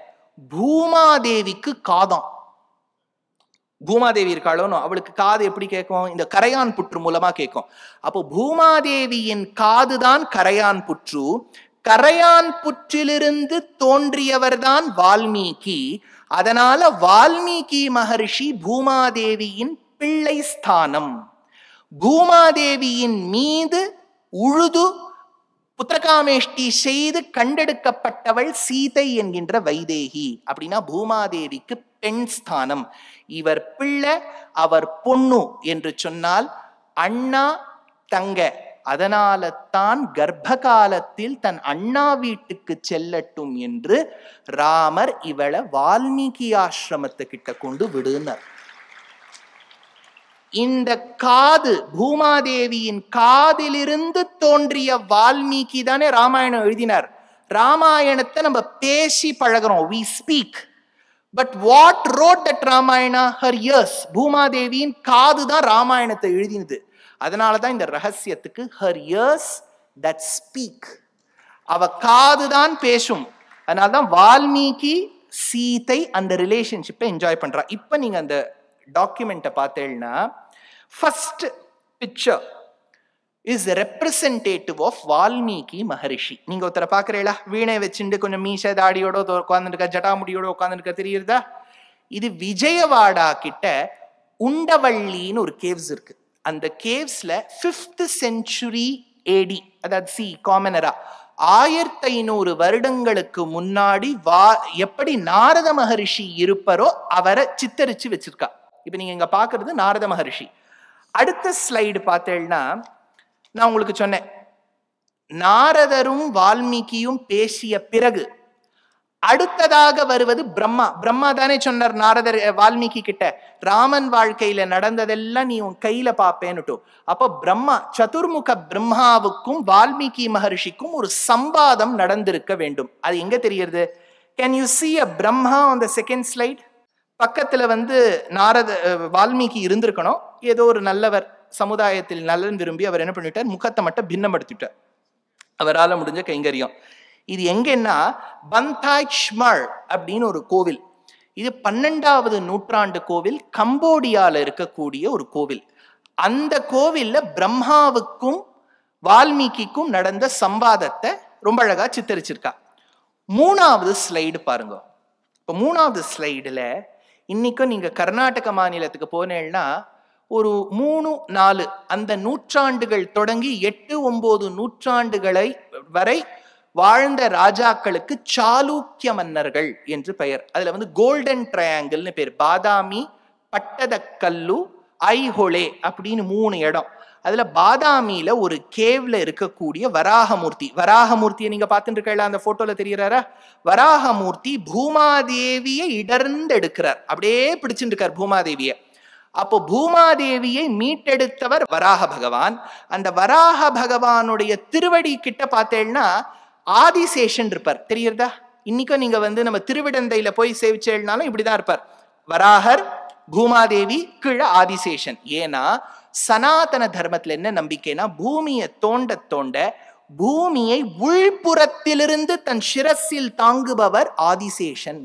பூமாதேவிக்கு காதம். பூமாதேவி இருக்காளோன்னு, அவளுக்கு காது எப்படி கேட்கும்? இந்த கரையான் புற்று மூலமா கேட்கும். அப்போ பூமாதேவியின் காதுதான் கரையான் புற்று. கரையான் புற்றிலிருந்து தோன்றியவர் தான் வால்மீகி. அதனால வால்மீகி மகரிஷி பூமாதேவியின் பிள்ளை ஸ்தானம். பூமாதேவியின் மீது உழுது புத்திரகாமேஷ்டி செய்து கண்டெடுக்கப்பட்டவள் சீதை என்கின்ற வைதேகி. அப்படின்னா பூமாதேவிக்கு பெண் ஸ்தானம். இவர் பிள்ளை, அவர் பொண்ணு என்று சொன்னால் அண்ணா தங்க. அதனால தான் கர்ப்ப காலத்தில் தன் அண்ணா வீட்டுக்கு செல்லட்டும் என்று ராமர் இவளை வால்மீகி ஆசிரமத்தை கிட்ட கொண்டு விடுனார். இந்த காது, பூமாதேவியின் காதிலிருந்து தோன்றிய வால்மீகி தானே ராமாயணம் எழுதினார். ராமாயணத்தை நம்ம பேசி பழகிறோம், we speak. But what wrote that Ramayana? Her ears. பூமாதேவியின் காது தான் ராமாயணத்தை எழுதினது. அதனாலதான் இந்த ரகசியத்துக்கு her ears that speak. அவ காதுதான் பேசும். அதனால்தான் வால்மீகி சீதை அந்த ரிலேஷன்ஷிப்பை என்ஜாய் பண்றா. இப்ப நீங்க அந்த டாக்குமெண்ட்டை பார்த்தேன்னா first picture is representative of Valmiki Maharishi. நீங்க ஒருத்தரை பாக்குறீங்களா, வீணை வச்சுட்டு கொஞ்சம் மீச தாடியோட உட்காந்துருக்க, ஜட்டாமுடியோட உட்காந்துருக்க தெரியுறதா? இது விஜயவாடா கிட்ட உண்டவள்ளின்னு ஒரு கேவ்ஸ் இருக்கு. அந்த கேவ்ஸ்ல 5th century AD, அதாவது காமனரா 1500 வருடங்களுக்கு முன்னாடி எப்படி நாரத மகரிஷி இருப்பரோ அவரை சித்தரிச்சு வச்சிருக்கா. இப்ப நீங்க இங்க பாக்குறது நாரத மகரிஷி. அடுத்த ஸ்லைடு பார்த்தேன்னா, நான் உங்களுக்கு சொன்னேன், நாரதரும் வால்மீகியும் பேசிய பிறகு அடுத்ததாக வருவது பிரம்மா. பிரம்மா தானே சொன்னார் நாரதர் வால்மீகி கிட்ட, ராமன் வாழ்க்கையில நடந்ததெல்லாம் நீ உன் கையில பாப்பேன்னுட்டு. அப்போ பிரம்மா, சதுர்முக பிரம்மாவுக்கும் வால்மீகி மகர்ஷிக்கும் ஒரு சம்பாதம் நடந்திருக்க வேண்டும். அது எங்க தெரியுது? Can you see a Brahma on the second slide? பக்கத்துல நாரத வால்மீகி இருந்திருக்கணும். ஏதோ ஒரு நல்லவர், சமுதாயத்தில் நலன் விரும்பி அவர் என்ன பண்ணிட்டார், முகத்தை மட்டும் பின்னப்படுத்திட்டார். அவரால் முடிஞ்ச கைங்கரியம். இது எங்கன்னா பந்தாய்ச்மர் அப்படின்னு ஒரு கோவில். இது 12வது நூற்றாண்டு கோவில், கம்போடியால இருக்கக்கூடிய ஒரு கோவில். அந்த கோவில்ல பிரம்மாவுக்கும் வால்மீகிக்கும் நடந்த சம்வாதத்தை ரொம்ப அழகா சித்தரிச்சிருக்கா. 3வது ஸ்லைடு பாருங்க. இப்போ 3வது ஸ்லைடுல இன்னைக்கும் நீங்க கர்நாடக மாநிலத்துக்கு போனேன்னா ஒரு 3-4 அந்த நூற்றாண்டுகள் தொடங்கி 8-9 நூற்றாண்டுகளை வரை வாழ்ந்த ராஜாக்களுக்கு சாளுக்கிய மன்னர்கள் என்று பெயர். அதுல கோல்டன் ட்ரையாங்கிள்னு பேர். பாதாமி, பட்டதக்கல்லு, ஐஹொளே அப்படின்னு 3 இடம். அதுல பாதாமியில ஒரு கேவ்ல இருக்கக்கூடிய வராகமூர்த்தி. வராகமூர்த்தியை நீங்க பார்த்துட்டு இருக்கல, அந்த போட்டோல தெரியறாரா? வராகமூர்த்தி பூமாதேவியை இடர்ந்து எடுக்கிறார், அப்படியே பிடிச்சுட்டு இருக்கார் பூமாதேவியை. அப்போ பூமாதேவியை மீட்டெடுத்தவர் வராக பகவான். அந்த வராக பகவானுடைய திருவடி கிட்ட பார்த்தேன்னா ஆதிசேஷன் இருப்பார், தெரியுறதா? இன்னைக்கும் நீங்க நம்ம திருவிடந்தையில போய் சேவிச்சேனாலும் இப்படிதான் இருப்பார். வராகர், பூமாதேவி, கீழே ஆதிசேஷன். ஏன்னா சனாதன தர்மத்துல என்ன நம்பிக்கைனா, பூமியை தோண்ட தோண்ட பூமியை உள்புறத்திலிருந்து தன் சிரசில் தாங்குபவர் ஆதிசேஷன்.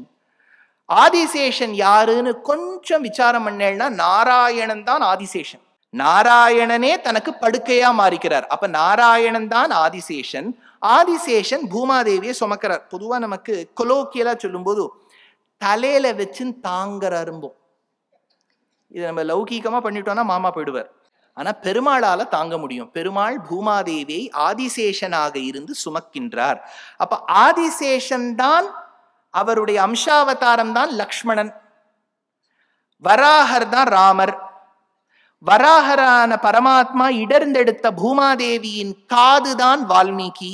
ஆதிசேஷன் யாருன்னு கொஞ்சம் விசாரம் பண்ணேன்னா நாராயணன் தான் ஆதிசேஷன். நாராயணனே தனக்கு படுக்கையா மாறிக்கிறார். அப்ப நாராயணன் தான் ஆதிசேஷன். ஆதிசேஷன் பூமாதேவியை சுமக்கிறார். பொதுவா நமக்கு கொலோக்கியலா சொல்லும் போது தலையில வச்சு தாங்கறரும்போம். இது நம்ம லௌகீகமா பண்ணிட்டோம்னா மாமா போயிடுவார். ஆனா பெருமாளால தாங்க முடியும். பெருமாள் பூமாதேவியை ஆதிசேஷனாக இருந்து சுமக்கின்றார். அப்ப ஆதிசேஷன் தான், அவருடைய அம்சாவதாரம் தான் லக்ஷ்மணன். வராகர் தான் ராமர். வராகரான பரமாத்மா இடர்ந்தெடுத்த பூமாதேவியின் காதுதான் வால்மீகி.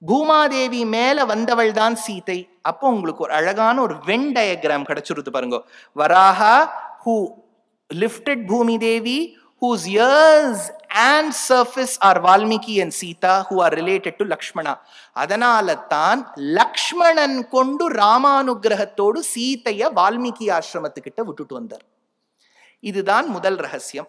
பூமாதேவி மேல வந்தவள் தான் சீதை. அப்போ உங்களுக்கு ஒரு அழகான ஒரு வென் டயக்ராம் கிடைச்சிருது பாருங்க. வராகா who lifted பூமி தேவி, whose ears and surface are Valmiki and Sita, who are related to Lakshmana. அதனால தான் லக்ஷ்மணன் கொண்டு ராமானுகிரகத்தோடு சீதைய வால்மீகி ஆசிரமத்துக்கிட்ட விட்டுட்டு வந்தார். இதுதான் முதல் ரகசியம்.